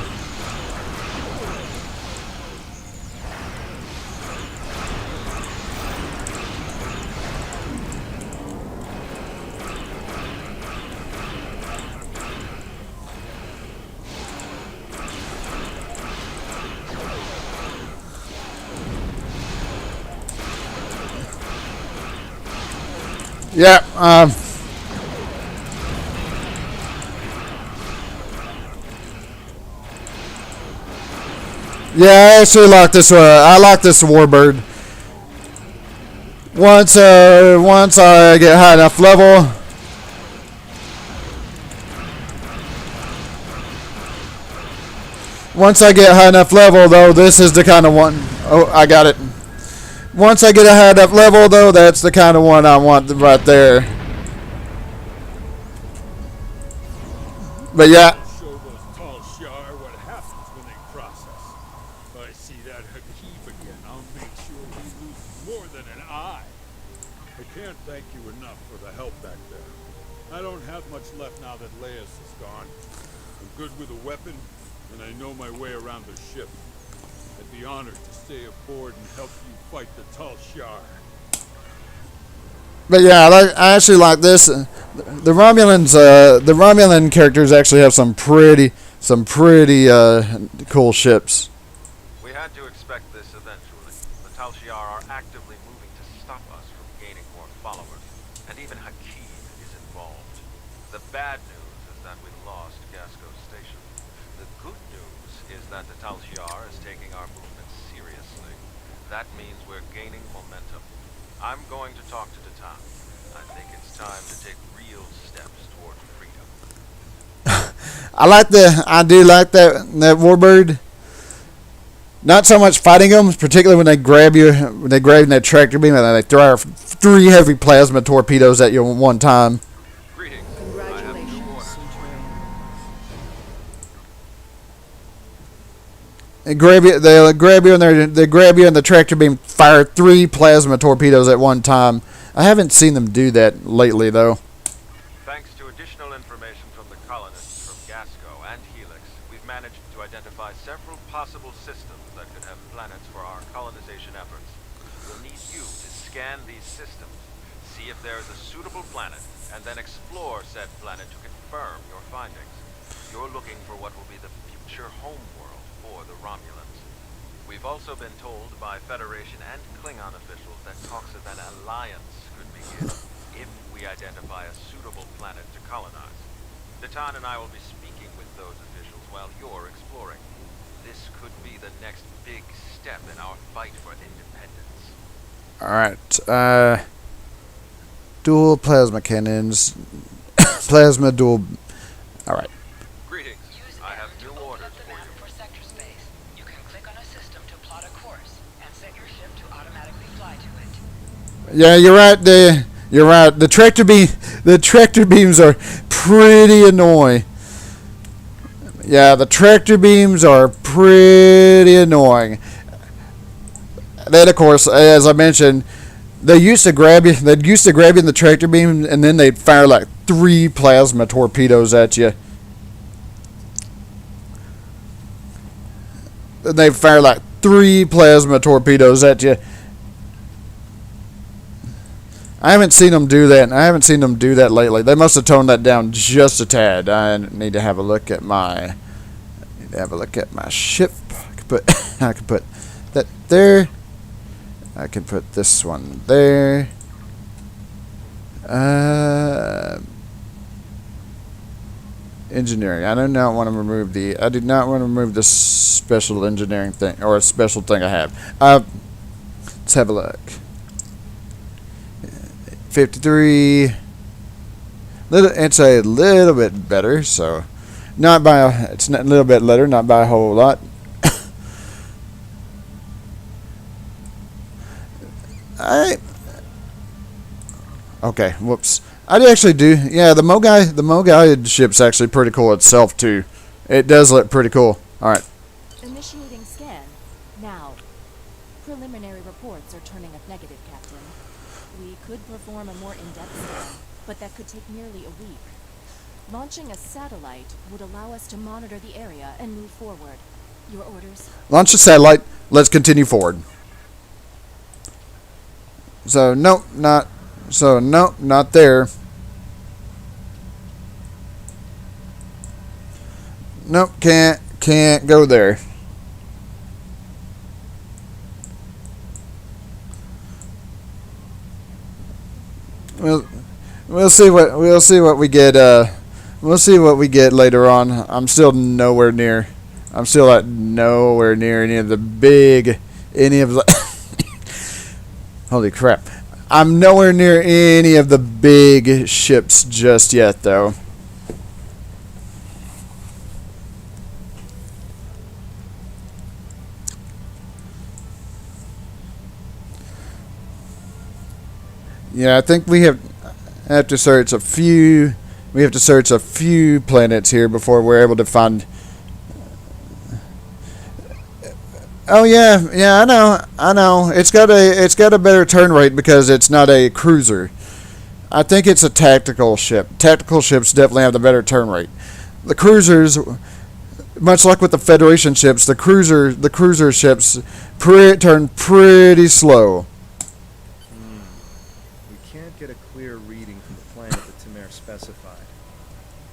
Speaker 1: Yeah, Yeah, I actually like this. I like this warbird. Once I get high enough level. Once I get high enough level, though, this is the kind of one. Oh, I got it. Once I get a high enough level, though, that's the kind of one I want right there. But yeah.
Speaker 4: Show those tall Shi'ar what happens when they cross us. If I see that Hakeem again, I'll make sure he loses more than an eye. I can't thank you enough for the help back there. I don't have much left now that Leia's is gone. I'm good with a weapon, and I know my way around the ship. I'd be honored to stay aboard and help you fight the tall Shi'ar.
Speaker 1: But yeah, I actually like this. The Romulan characters actually have some pretty cool ships.
Speaker 2: We had to expect this eventually. The Tal Shiar are actively moving to stop us from gaining more followers, and even Hakeem is involved. The bad news is that we lost Gasco Station. The good news is that the Tal Shiar is taking our movement seriously. That means we're gaining momentum. I'm going to talk to Datan. I think it's time to take real steps toward freedom.
Speaker 1: I do like that warbird. Not so much fighting them, particularly when they grab you, when they grab that tractor beam and they throw 3 heavy plasma torpedoes at you at one time.
Speaker 2: Greetings.
Speaker 1: They grab you. They grab you, and they grab you, and the tractor beam fire 3 plasma torpedoes at one time. I haven't seen them do that lately, though.
Speaker 2: Thanks to additional information from the colonists from Gasco and Helix, we've managed to identify several possible systems that could have planets for our colonization efforts. We'll need you to scan these systems, see if there is a suitable planet, and then explore said planet to confirm your findings. You're looking for what will be the future homeworld for the Romulans. We've also been told by Federation and Klingon officials that talks of an alliance could begin if we identify a suitable planet to colonize. Datan and I will be speaking with those officials while you're exploring. This could be the next big step in our fight for independence.
Speaker 1: Alright, dual plasma cannons. Plasma dual. Alright.
Speaker 2: Greetings. I have new orders for you.
Speaker 6: For sector space, you can click on a system to plot a course and set your ship to automatically fly to it.
Speaker 1: Yeah, you're right. You're right. The tractor beams are pretty annoying. Yeah, the tractor beams are pretty annoying. Then, of course, as I mentioned, they used to grab you. They'd used to grab you in the tractor beam, and then they'd fire like 3 plasma torpedoes at you. And they'd fire like 3 plasma torpedoes at you. I haven't seen them do that. I haven't seen them do that lately. They must have toned that down just a tad. I need to have a look at my. Ship. I could put that there. I can put this one there. Engineering. I do not want to remove the. I did not want to remove this special engineering thing or a special thing I have. Let's have a look. 53. It's a little bit better, so not by a. It's not a little bit better, not by a whole lot. Okay, whoops. I actually do. Yeah, the Mogai ship's actually pretty cool itself too. It does look pretty cool. All right.
Speaker 10: Initiating scan. Now. Preliminary reports are turning up negative, Captain. We could perform a more in-depth scan, but that could take nearly a week. Launching a satellite would allow us to monitor the area and move forward. Your orders?
Speaker 1: Launch a satellite. Let's continue forward. So nope, not there. Nope, can't go there. We'll see what we get. We'll see what we get later on. I'm still nowhere near. I'm still at nowhere near any of the holy crap. I'm nowhere near any of the big ships just yet, though. Yeah, I think we have to search a few. We have to search a few planets here before we're able to find. Oh yeah, I know. It's got a better turn rate because it's not a cruiser. I think it's a tactical ship. Tactical ships definitely have the better turn rate. The cruisers, much like with the Federation ships, the cruiser ships turn pretty slow.
Speaker 3: We can't get a clear reading from the planet that Tamir specified.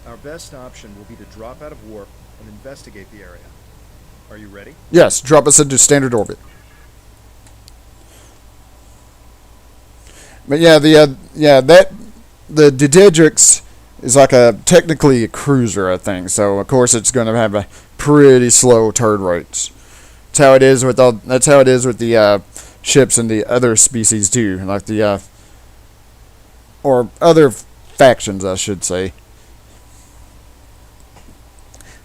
Speaker 3: Our best option will be to drop out of warp and investigate the area. Are you ready?
Speaker 1: Yes, drop us into standard orbit. But yeah, the Dededrix is like technically a cruiser, I think. So of course it's going to have a pretty slow turn rates. That's how it is with the ships and the other species too, like the or other factions, I should say.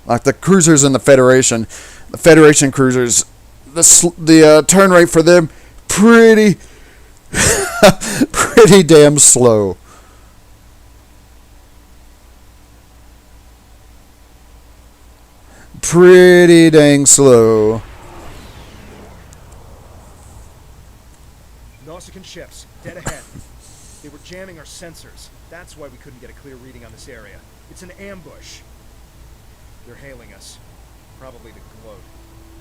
Speaker 1: Like the cruisers in the Federation. The Federation cruisers, the turn rate for them pretty damn slow. Pretty dang slow.
Speaker 3: Nausicaan ships, dead ahead. They were jamming our sensors. That's why we couldn't get a clear reading on this area. It's an ambush. They're hailing us. Probably to gloat.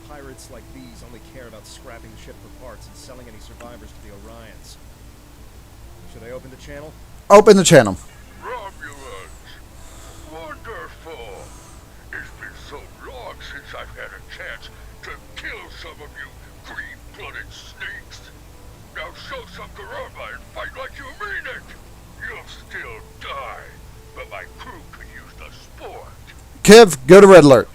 Speaker 3: Pirates like these only care about scrapping the ship for parts and selling any survivors to the Orions. Should I open the channel?
Speaker 1: Open the channel.
Speaker 20: Romulans! Wonderful! It's been so long since I've had a chance to kill some of you green-blooded snakes. Now show some charisma and fight like you mean it! You'll still die, but my crew could use the sport.
Speaker 1: Kev, go to red alert.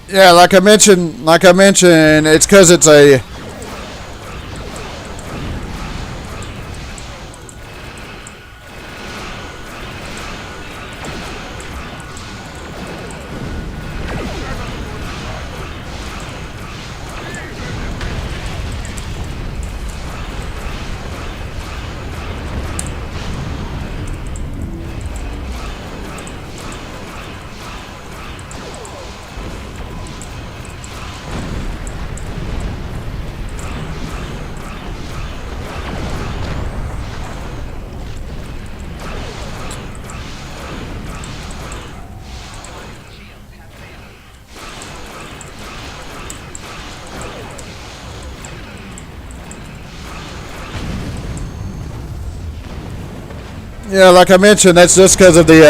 Speaker 1: Yeah, like I mentioned, it's because it's a. Yeah, like I mentioned, that's just because of the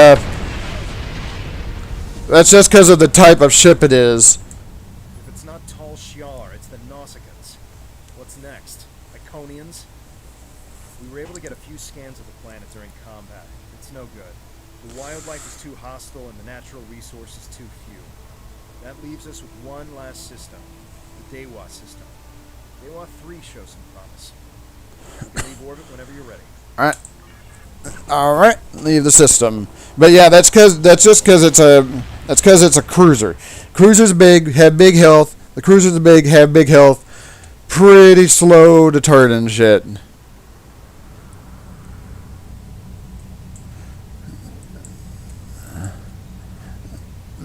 Speaker 1: type of ship it is.
Speaker 3: If it's not Tal Shiar, it's the Nausicans. What's next? Iconians? We were able to get a few scans of the planet during combat. It's no good. The wildlife is too hostile and the natural resources too few. That leaves us with one last system, the Dewa system. Dewa 3 shows some promise. You can leave orbit whenever you're ready.
Speaker 1: All right, leave the system. But yeah, that's just because it's a cruiser. Cruisers big, have big health. The cruisers are big, have big health. Pretty slow to turn and shit.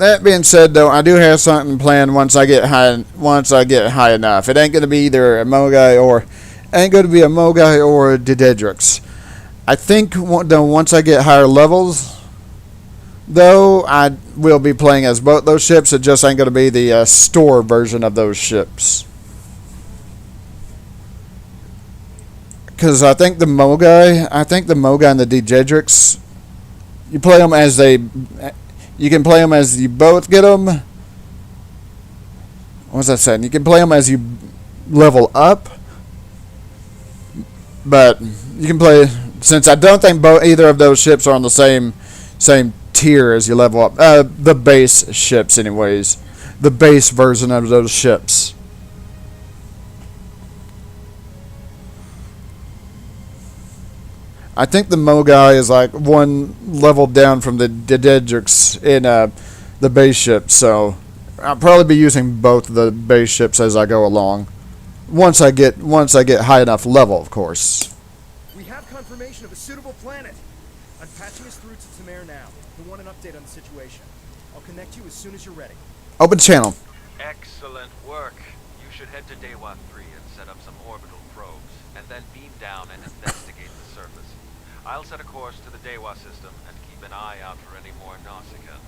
Speaker 1: That being said, though, I do have something planned once I get high. Once I get high enough, it ain't gonna be either a Mogai or a Dededrix. I think though once I get higher levels, though, I will be playing as both those ships. It just ain't gonna be the store version of those ships. Because I think the Mogai and the Dededrix, you play them as they. You can play them as you both get them. What was I saying? You can play them as you level up. But you can play, since I don't think either of those ships are on the same tier as you level up. The base ships, anyways. The base version of those ships. I think the Mogai is like one level down from the Dededrix in the base ship, so I'll probably be using both of the base ships as I go along. Once I get high enough level, of course.
Speaker 3: We have confirmation of a suitable planet. I'm patching us through to Tamir now. We want an update on the situation. I'll connect you as soon as you're ready.
Speaker 1: Open channel.
Speaker 2: Excellent work. You should head to Dewa 3 and set up some orbital probes, and then beam down and investigate the surface. I'll set a course to the Dewa system and keep an eye out for any more Nausicaans.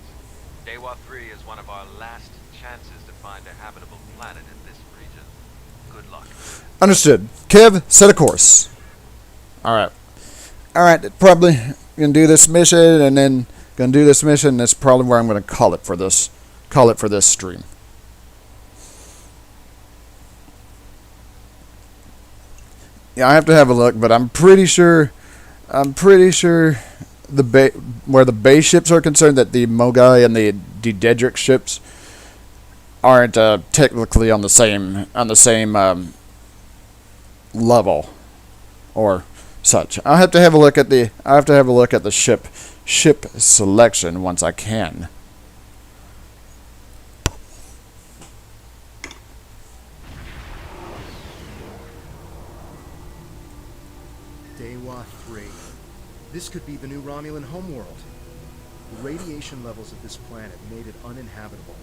Speaker 2: Dewa 3 is one of our last chances to find a habitable planet in this region. Good luck.
Speaker 1: Understood. Kev, set a course. Alright, probably gonna do this mission, and then gonna do this mission. That's probably where I'm gonna call it for this stream. Yeah, I have to have a look, but I'm pretty sure where the base ships are concerned, that the Mogai and the Dededrix ships aren't technically on the same level or such. I have to have a look at the ship selection once I can.
Speaker 3: Dewa 3. This could be the new Romulan homeworld. The radiation levels of this planet made it uninhabitable,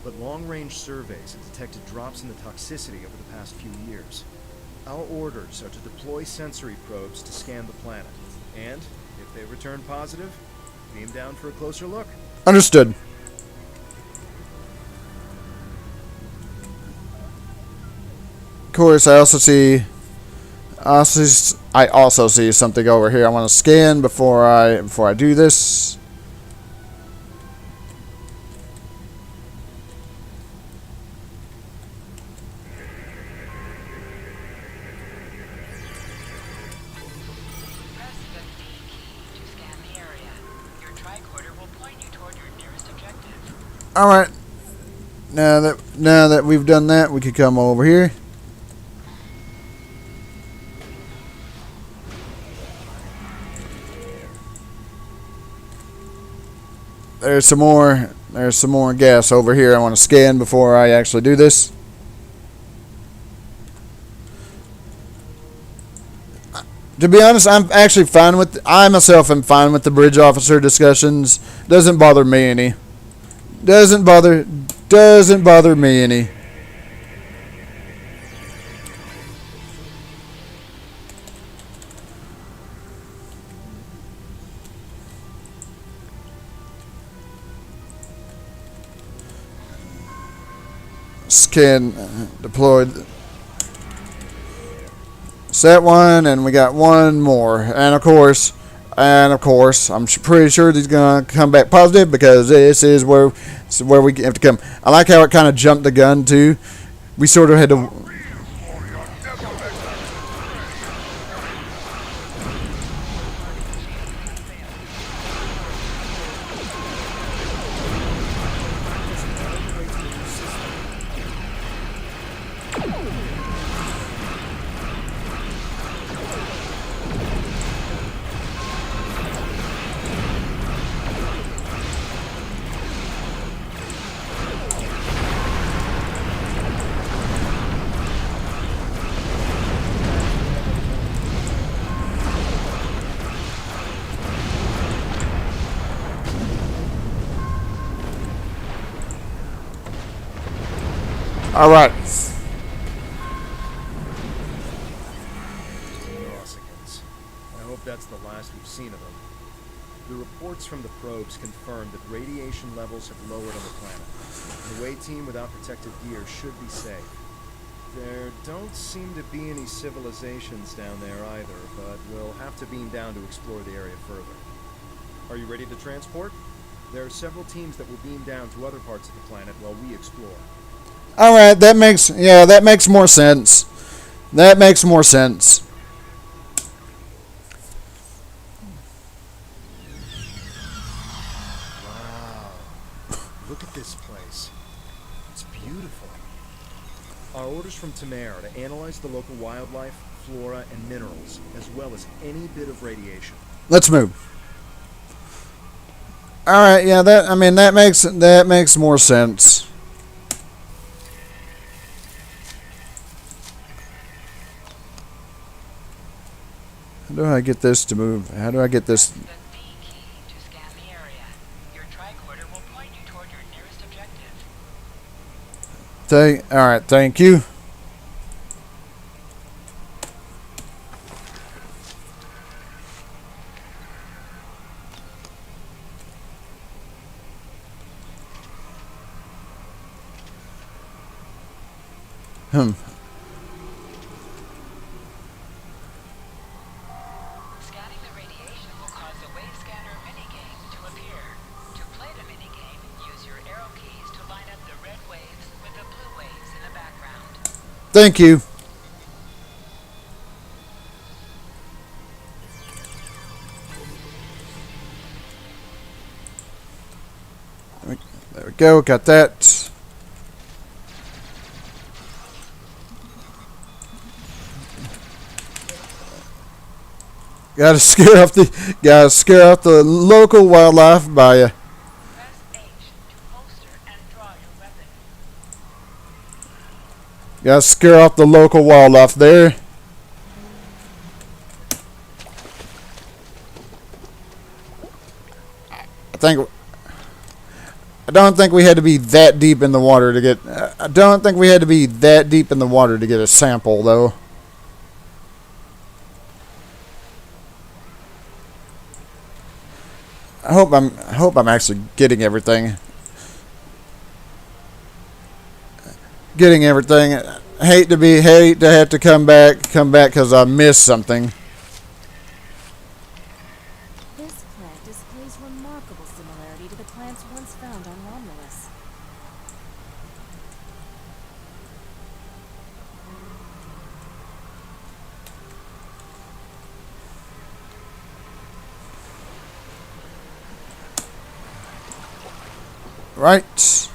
Speaker 3: but long-range surveys have detected drops in the toxicity over the past few years. Our orders are to deploy sensory probes to scan the planet, and, if they return positive, beam down for a closer look.
Speaker 1: Understood. Of course, I also see something over here I want to scan before I do this. All right. Now that we've done that, we could come over here. There's some more gas over here I want to scan before I actually do this. To be honest, I myself am fine with the bridge officer discussions. Doesn't bother me any. Doesn't bother me any. Scan deployed. Set one, and we got one more. And of course, I'm pretty sure he's gonna come back positive, because this is where we have to come. I like how it kind of jumped the gun too. We sort of had to. All right.
Speaker 3: Nausicaans. I hope that's the last we've seen of them. The reports from the probes confirm that radiation levels have lowered on the planet. The away team without protective gear should be safe. There don't seem to be any civilizations down there either, but we'll have to beam down to explore the area further. Are you ready to transport? There are several teams that will beam down to other parts of the planet while we explore.
Speaker 1: All right, that makes more sense. That makes more sense.
Speaker 3: Wow. Look at this place. It's beautiful. Our orders from Tamar to analyze the local wildlife, flora, and minerals, as well as any bit of radiation.
Speaker 1: Let's move. All right, yeah, that makes more sense. How do I get this to move? How do I get this? All right, thank you.
Speaker 6: Scanning the radiation will cause a wave scanner minigame to appear. To play the minigame, use your arrow keys to line up the red waves with the blue waves in the background.
Speaker 1: Thank you. There we go, got that. Gotta scare off the local wildlife by gotta scare off the local wildlife there. I don't think we had to be that deep in the water to get. I don't think we had to be that deep in the water to get a sample, though. I hope I'm actually getting everything. Hate to have to come back because I missed something.
Speaker 10: This plant displays remarkable similarity to the plants once found on Romulus.
Speaker 1: Right.
Speaker 10: Fascinating.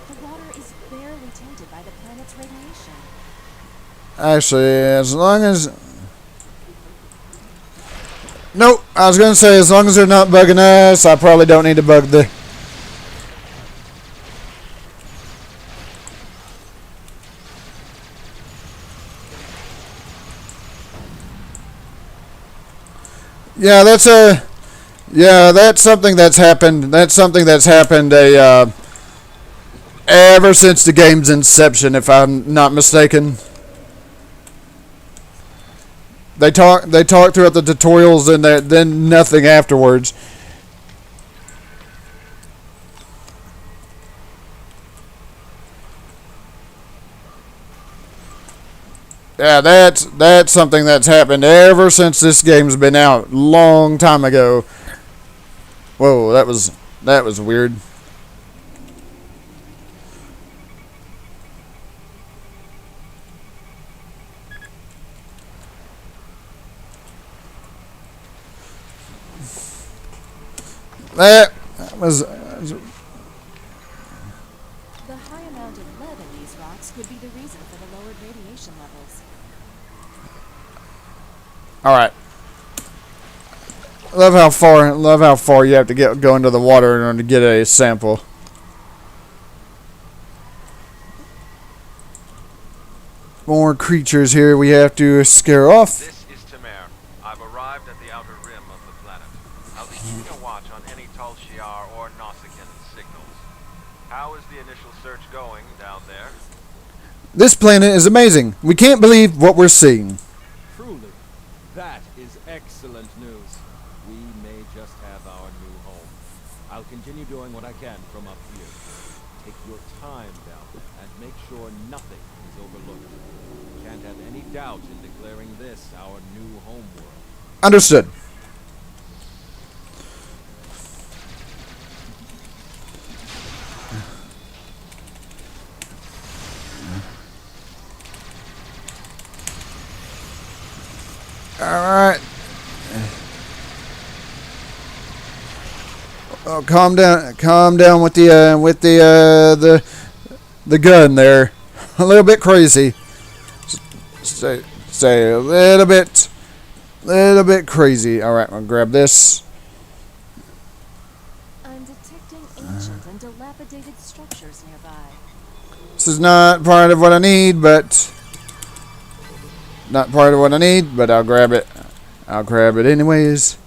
Speaker 10: The water is barely tainted by the planet's radiation.
Speaker 1: Actually, as long as... Nope, I was going to say, as long as they're not bugging us, I probably don't need to bug the... Yeah, that's something that's happened. That's something that's happened ever since the game's inception, if I'm not mistaken. They talk throughout the tutorials and then nothing afterwards. Yeah, that's something that's happened ever since this game's been out, long time ago. Whoa, that was weird. That was
Speaker 10: The high amount of lead in these rocks could be the reason for the lowered radiation levels.
Speaker 1: all right. Love how far you have to go into the water in order to get a sample. More creatures here we have to scare off.
Speaker 2: This is Tamar. I've arrived at the outer rim of the planet. I'll be keeping a watch on any Tal Shiar or Nausicaan signals. How is the initial search going down there?
Speaker 1: This planet is amazing. We can't believe what we're seeing.
Speaker 21: Truly, that is excellent news. We may just have our new home. I'll continue doing what I can from up here. Take your time down and make sure nothing is overlooked. We can't have any doubt in declaring this our new home world.
Speaker 1: Understood. Alright. Oh, calm down with the gun there. A little bit crazy. Say a little bit crazy. Alright, I'll grab this.
Speaker 10: I'm detecting ancient and dilapidated structures nearby.
Speaker 1: This is not part of what I need, but I'll grab it. I'll grab it anyways.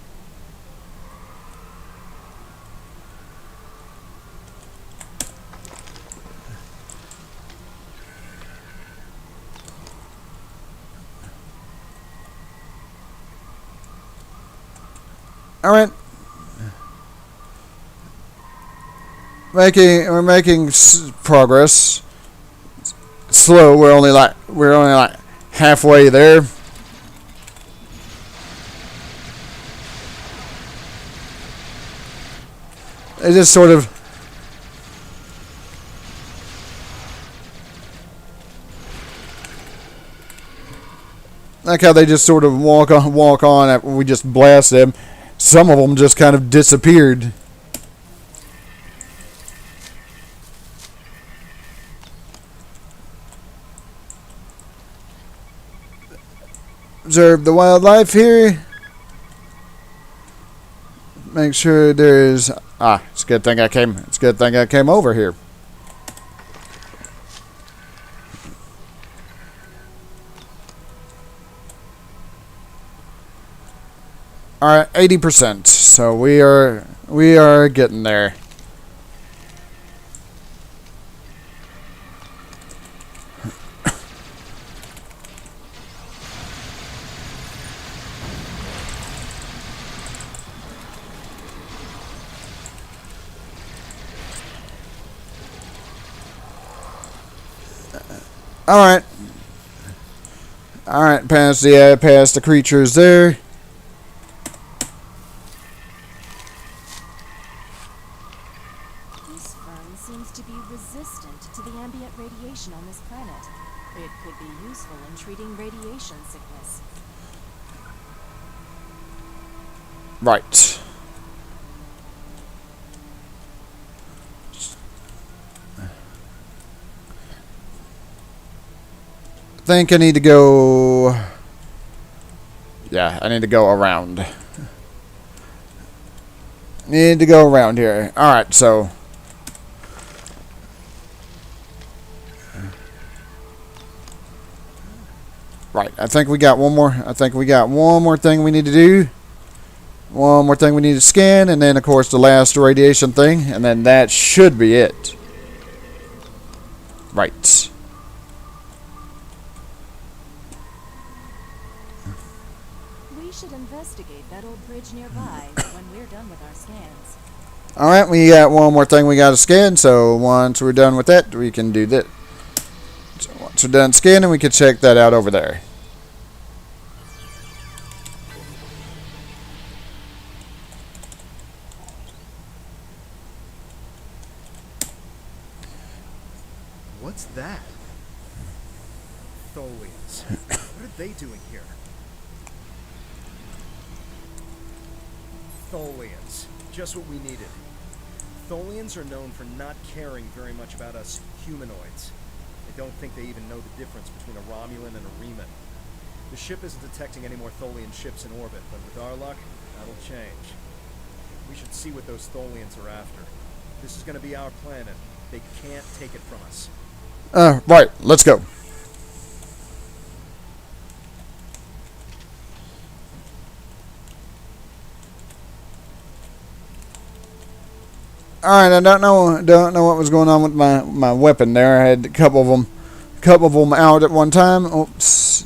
Speaker 1: All right. We're making progress. Slow. We're only like halfway there. It just sort of like how they just sort of walk on after we just blast them. Some of them just kind of disappeared. Observe the wildlife here. Make sure there's it's a good thing I came over here. All right, 80%. So we are getting there. All right, past the creatures there.
Speaker 10: This fern seems to be resistant to the ambient radiation on this planet. It could be useful in treating radiation sickness.
Speaker 1: Right. I think I need to go. Yeah, I need to go around. Need to go around here. Alright, so. Right, I think we got one more thing we need to do. One more thing we need to scan, and then, of course, the last radiation thing, and then that should be it. Right.
Speaker 10: We should investigate that old bridge nearby when we're done with our scans.
Speaker 1: Alright, we got one more thing we got to scan, so once we're done with that, we can do that. So once we're done scanning, we can check that out over there.
Speaker 3: What's that? Tholians. What are they doing here? Tholians. Just what we needed. Tholians are known for not caring very much about us humanoids. I don't think they even know the difference between a Romulan and a Reman. The ship isn't detecting any more Tholian ships in orbit, but with our luck, that'll change. We should see what those Tholians are after. This is going to be our planet. They can't take it from us.
Speaker 1: Right, let's go. All right, I don't know what was going on with my weapon there. I had a couple of them out at one time. Oops.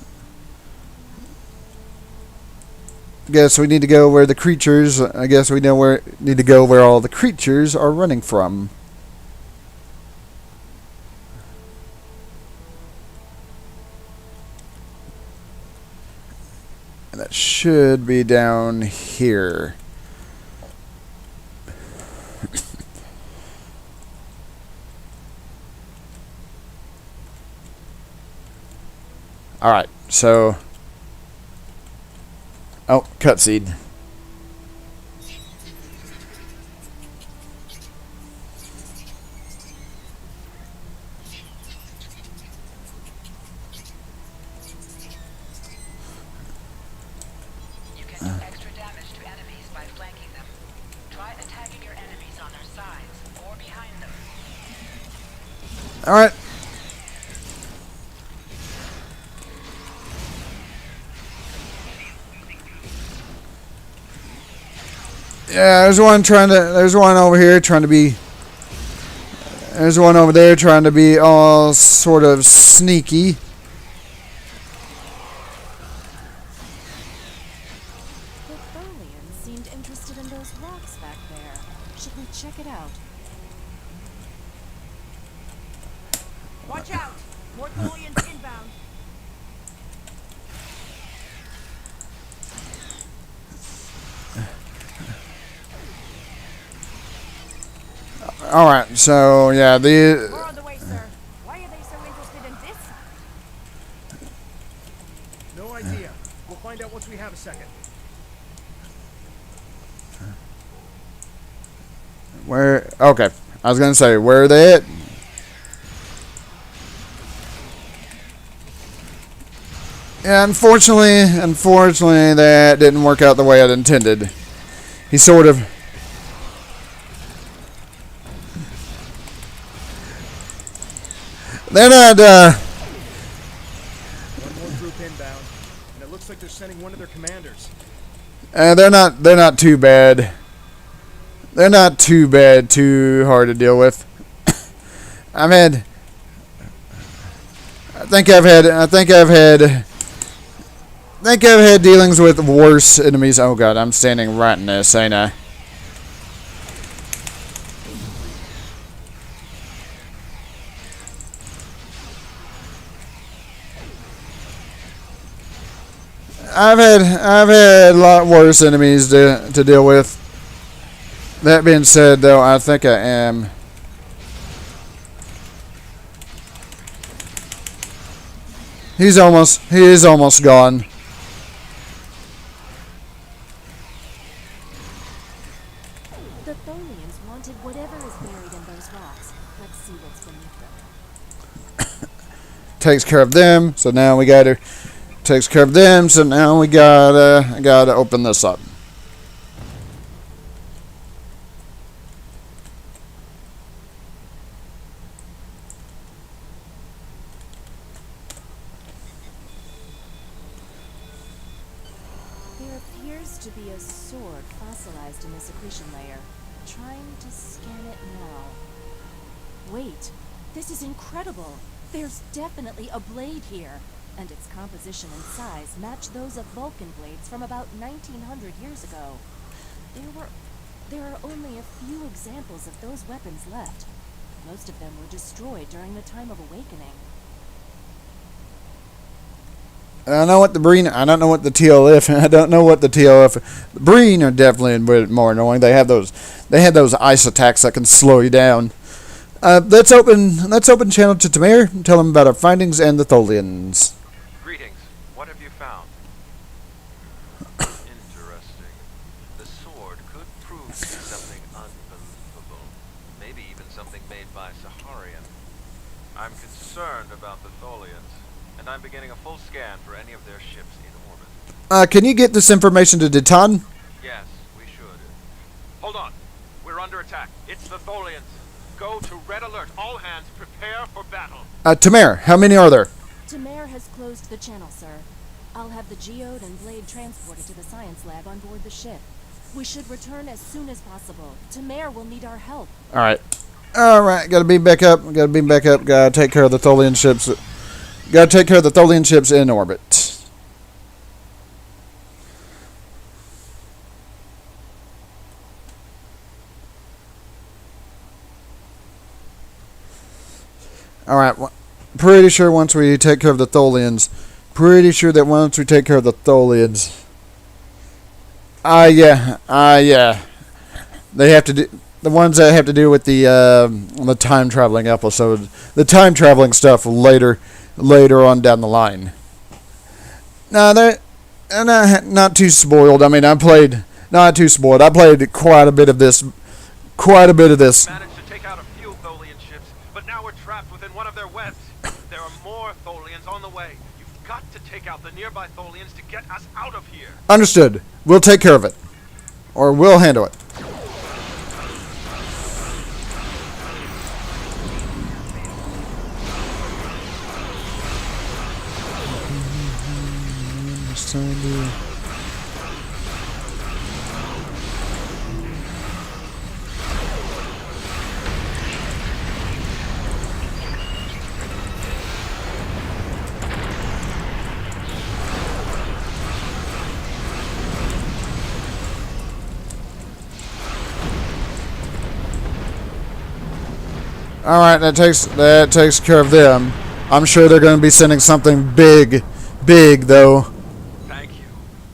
Speaker 1: Guess we need to go where the creatures. I guess we need to go where all the creatures are running from. And that should be down here. All right, so. Oh, cutscene.
Speaker 6: You can do extra damage to enemies by flanking them. Try attacking your enemies on their sides or behind them.
Speaker 1: All right. Yeah, there's one over here trying to be. There's one over there trying to be all sort of sneaky.
Speaker 10: The Tholians seemed interested in those rocks back there. Should we check it out?
Speaker 7: Watch out! More Tholians inbound.
Speaker 1: All right, so yeah,
Speaker 7: More on the way, sir. Why are they so interested in this?
Speaker 3: No idea. We'll find out once we have a second.
Speaker 1: where? Okay, I was gonna say where are they at? Yeah, unfortunately, that didn't work out the way I'd intended. He sort of. They're not,
Speaker 3: One more group inbound, and it looks like they're sending one of their commanders.
Speaker 1: they're not too bad. They're not too bad, too hard to deal with. I think I've had dealings with worse enemies. Oh god, I'm standing right in this, ain't I? I've had a lot worse enemies to deal with. That being said, though, I think I am. He is almost gone.
Speaker 10: The Tholians wanted whatever is buried in those rocks. Let's see what's beneath them.
Speaker 1: Takes care of them, so now we gotta. Takes care of them, so now we gotta open this up.
Speaker 10: There appears to be a sword fossilized in the secretion layer. Trying to scan it now. Wait, this is incredible. There's definitely a blade here. And its composition and size match those of Vulcan blades from about 1900 years ago. There are only a few examples of those weapons left. Most of them were destroyed during the time of Awakening.
Speaker 1: I don't know what the Breen. I don't know what the TLF. I don't know what the TLF. The Breen are definitely a bit more annoying. They have those ice attacks that can slow you down. Let's open channel to Tamir and tell him about our findings and the Tholians.
Speaker 2: Greetings. What have you found? Interesting. The sword could prove to be something unbelievable. Maybe even something made by Saharian. I'm concerned about the Tholians, and I'm beginning a full scan for any of their ships in orbit.
Speaker 1: Can you get this information to Deton?
Speaker 2: Yes, we should. Hold on. We're under attack. It's the Tholians. Go to red alert. All hands prepare for battle.
Speaker 1: Tamir, how many are there?
Speaker 10: Tamir has closed the channel, sir. I'll have the geode and blade transported to the science lab on board the ship. We should return as soon as possible. Tamir will need our help.
Speaker 1: Alright. Alright, gotta beam back up. Gotta take care of the Tholian ships. Gotta take care of the Tholian ships in orbit. Alright, pretty sure once we take care of the Tholians. Yeah. They have to do the ones that have to do with the time traveling episode, the time traveling stuff later on down the line. No, they're not too spoiled. I mean, not too spoiled. I played quite a bit of this.
Speaker 2: Managed to take out a few Tholian ships, but now we're trapped within one of their webs. There are more Tholians on the way. You've got to take out the nearby Tholians to get us out of here.
Speaker 1: Understood. We'll take care of it, or we'll handle it. Alright, that takes care of them. I'm sure they're going to be sending something big though.
Speaker 2: Thank you.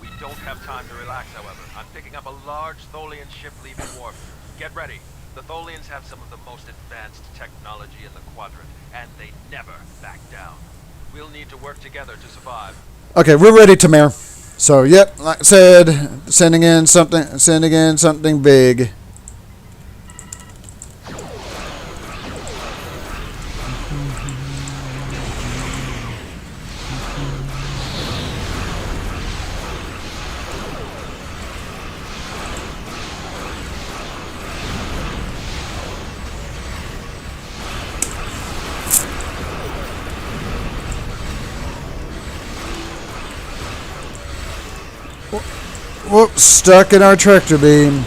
Speaker 2: We don't have time to relax, however. I'm picking up a large Tholian ship leaving wharf. Get ready. The Tholians have some of the most advanced technology in the quadrant, and they never back down. We'll need to work together to survive.
Speaker 1: Okay, we're ready, Tamir. So, yep, like I said, sending in something big. Whoops, stuck in our tractor beam.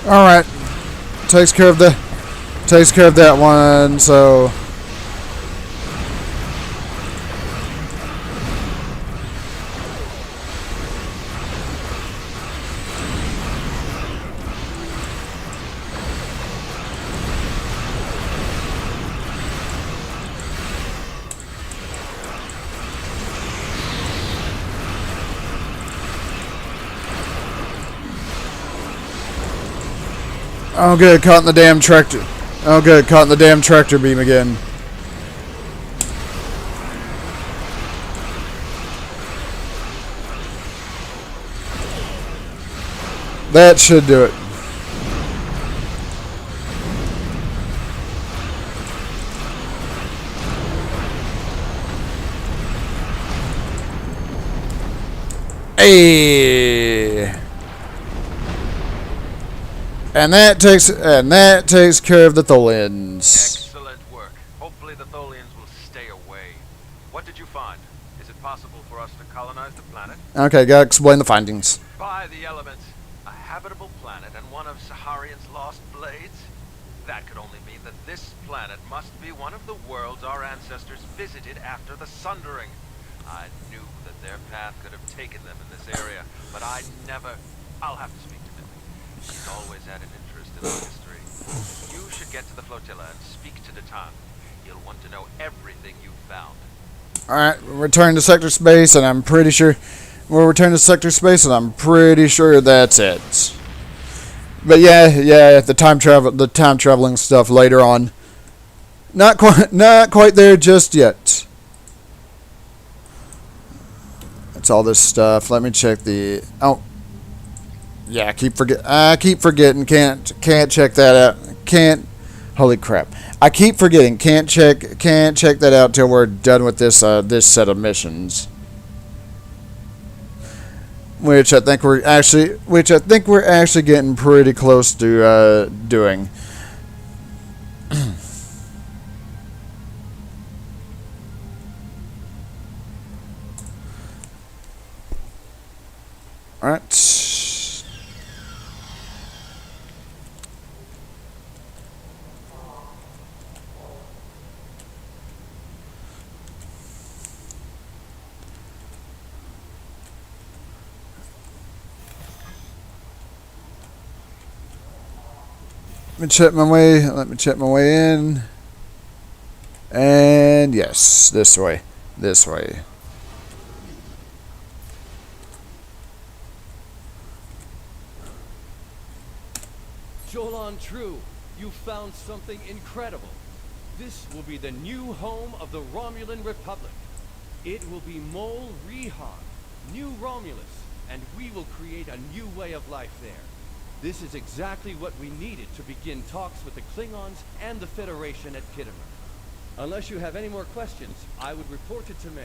Speaker 1: Alright. Takes care of that one, so oh good, caught in the damn tractor. Oh good, caught in the damn tractor beam again. That should do it. Hey. And that takes care of the Tholians.
Speaker 2: Excellent work. Hopefully the Tholians will stay away. What did you find? Is it possible for us to colonize the planet?
Speaker 1: Okay, gotta explain the findings.
Speaker 2: By the elements, a habitable planet and one of Saharian's lost blades? That could only mean that this planet must be one of the worlds our ancestors visited after the Sundering. I knew that their path could have taken them in this area, but I'll have to speak to Millie. She's always had an interest in our history. You should get to the flotilla and speak to Datan. He'll want to know everything you've found.
Speaker 1: Alright, return to sector space, and I'm pretty sure that's it. But yeah, the time traveling stuff later on. Not quite there just yet. That's all this stuff. Let me check the yeah, I keep forgetting. Can't check that out. Holy crap! I keep forgetting. Can't check that out till we're done with this this set of missions. Which I think we're actually getting pretty close to doing. All right. Let me check my way in. And yes, this way.
Speaker 21: Jolan True, you found something incredible. This will be the new home of the Romulan Republic. It will be Mol Rihan, New Romulus, and we will create a new way of life there. This is exactly what we needed to begin talks with the Klingons and the Federation at Kittimer. Unless you have any more questions, I would report it to Mayor.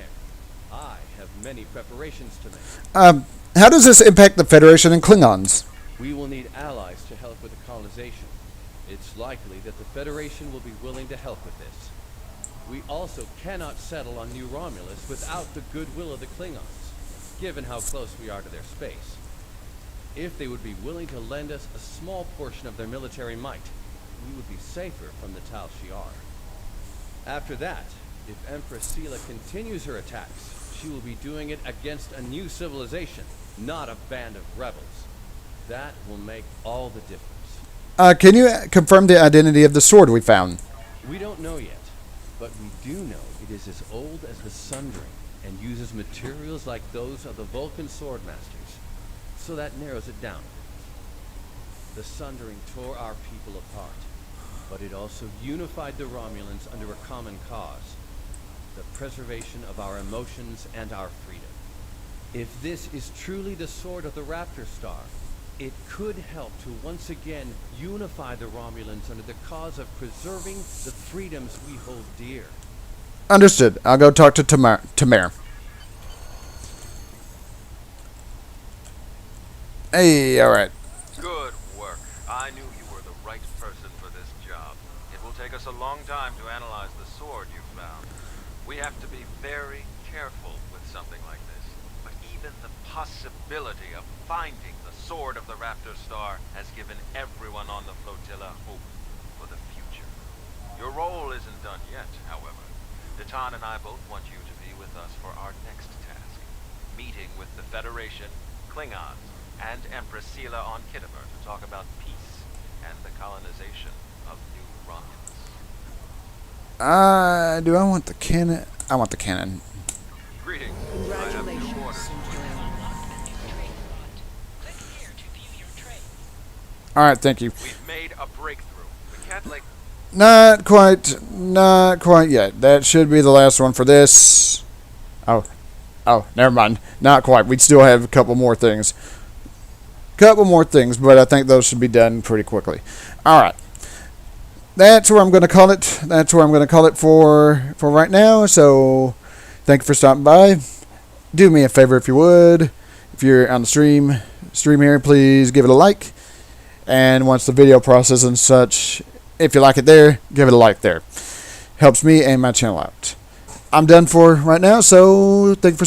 Speaker 21: I have many preparations to make.
Speaker 1: How does this impact the Federation and Klingons?
Speaker 21: We will need allies to help with the colonization. It's likely that the Federation will be willing to help with this. We also cannot settle on New Romulus without the goodwill of the Klingons, given how close we are to their space. If they would be willing to lend us a small portion of their military might, we would be safer from the Tal Shiar. After that, if Empress Sela continues her attacks, she will be doing it against a new civilization, not a band of rebels. That will make all the difference.
Speaker 1: Can you confirm the identity of the sword we found?
Speaker 21: We don't know yet, but we do know it is as old as the Sundering and uses materials like those of the Vulcan swordmasters, so that narrows it down. The Sundering tore our people apart, but it also unified the Romulans under a common cause, the preservation of our emotions and our freedom. If this is truly the sword of the Raptor Star, it could help to once again unify the Romulans under the cause of preserving the freedoms we hold dear.
Speaker 1: Understood. I'll go talk to Tamir. Hey, alright.
Speaker 2: Good work. I knew you were the right person for this job. It will take us a long time to analyze the sword you found. We have to be very careful with something like this. But even the possibility of finding the sword of the Raptor Star has given everyone on the flotilla hope for the future. Your role isn't done yet, however. Datan and I both want you to be with us for our next task. Meeting with the Federation, Klingons, and Empress Sela on Kittimer to talk about peace and the colonization of New Romulus.
Speaker 1: Do I want the cannon? I want the cannon.
Speaker 2: Greetings. I have new orders.
Speaker 1: Alright, thank you.
Speaker 2: We've made a breakthrough. We can't like...
Speaker 1: Not quite yet. That should be the last one for this. Oh, never mind. Not quite. We'd still have a couple more things. But I think those should be done pretty quickly. Alright. That's where I'm going to call it. That's where I'm going to call it for right now. So, thank you for stopping by. Do me a favor if you would. If you're on the stream here, please give it a like. And once the video process and such, if you like it there, give it a like there. Helps me and my channel out. I'm done for right now, so thank you for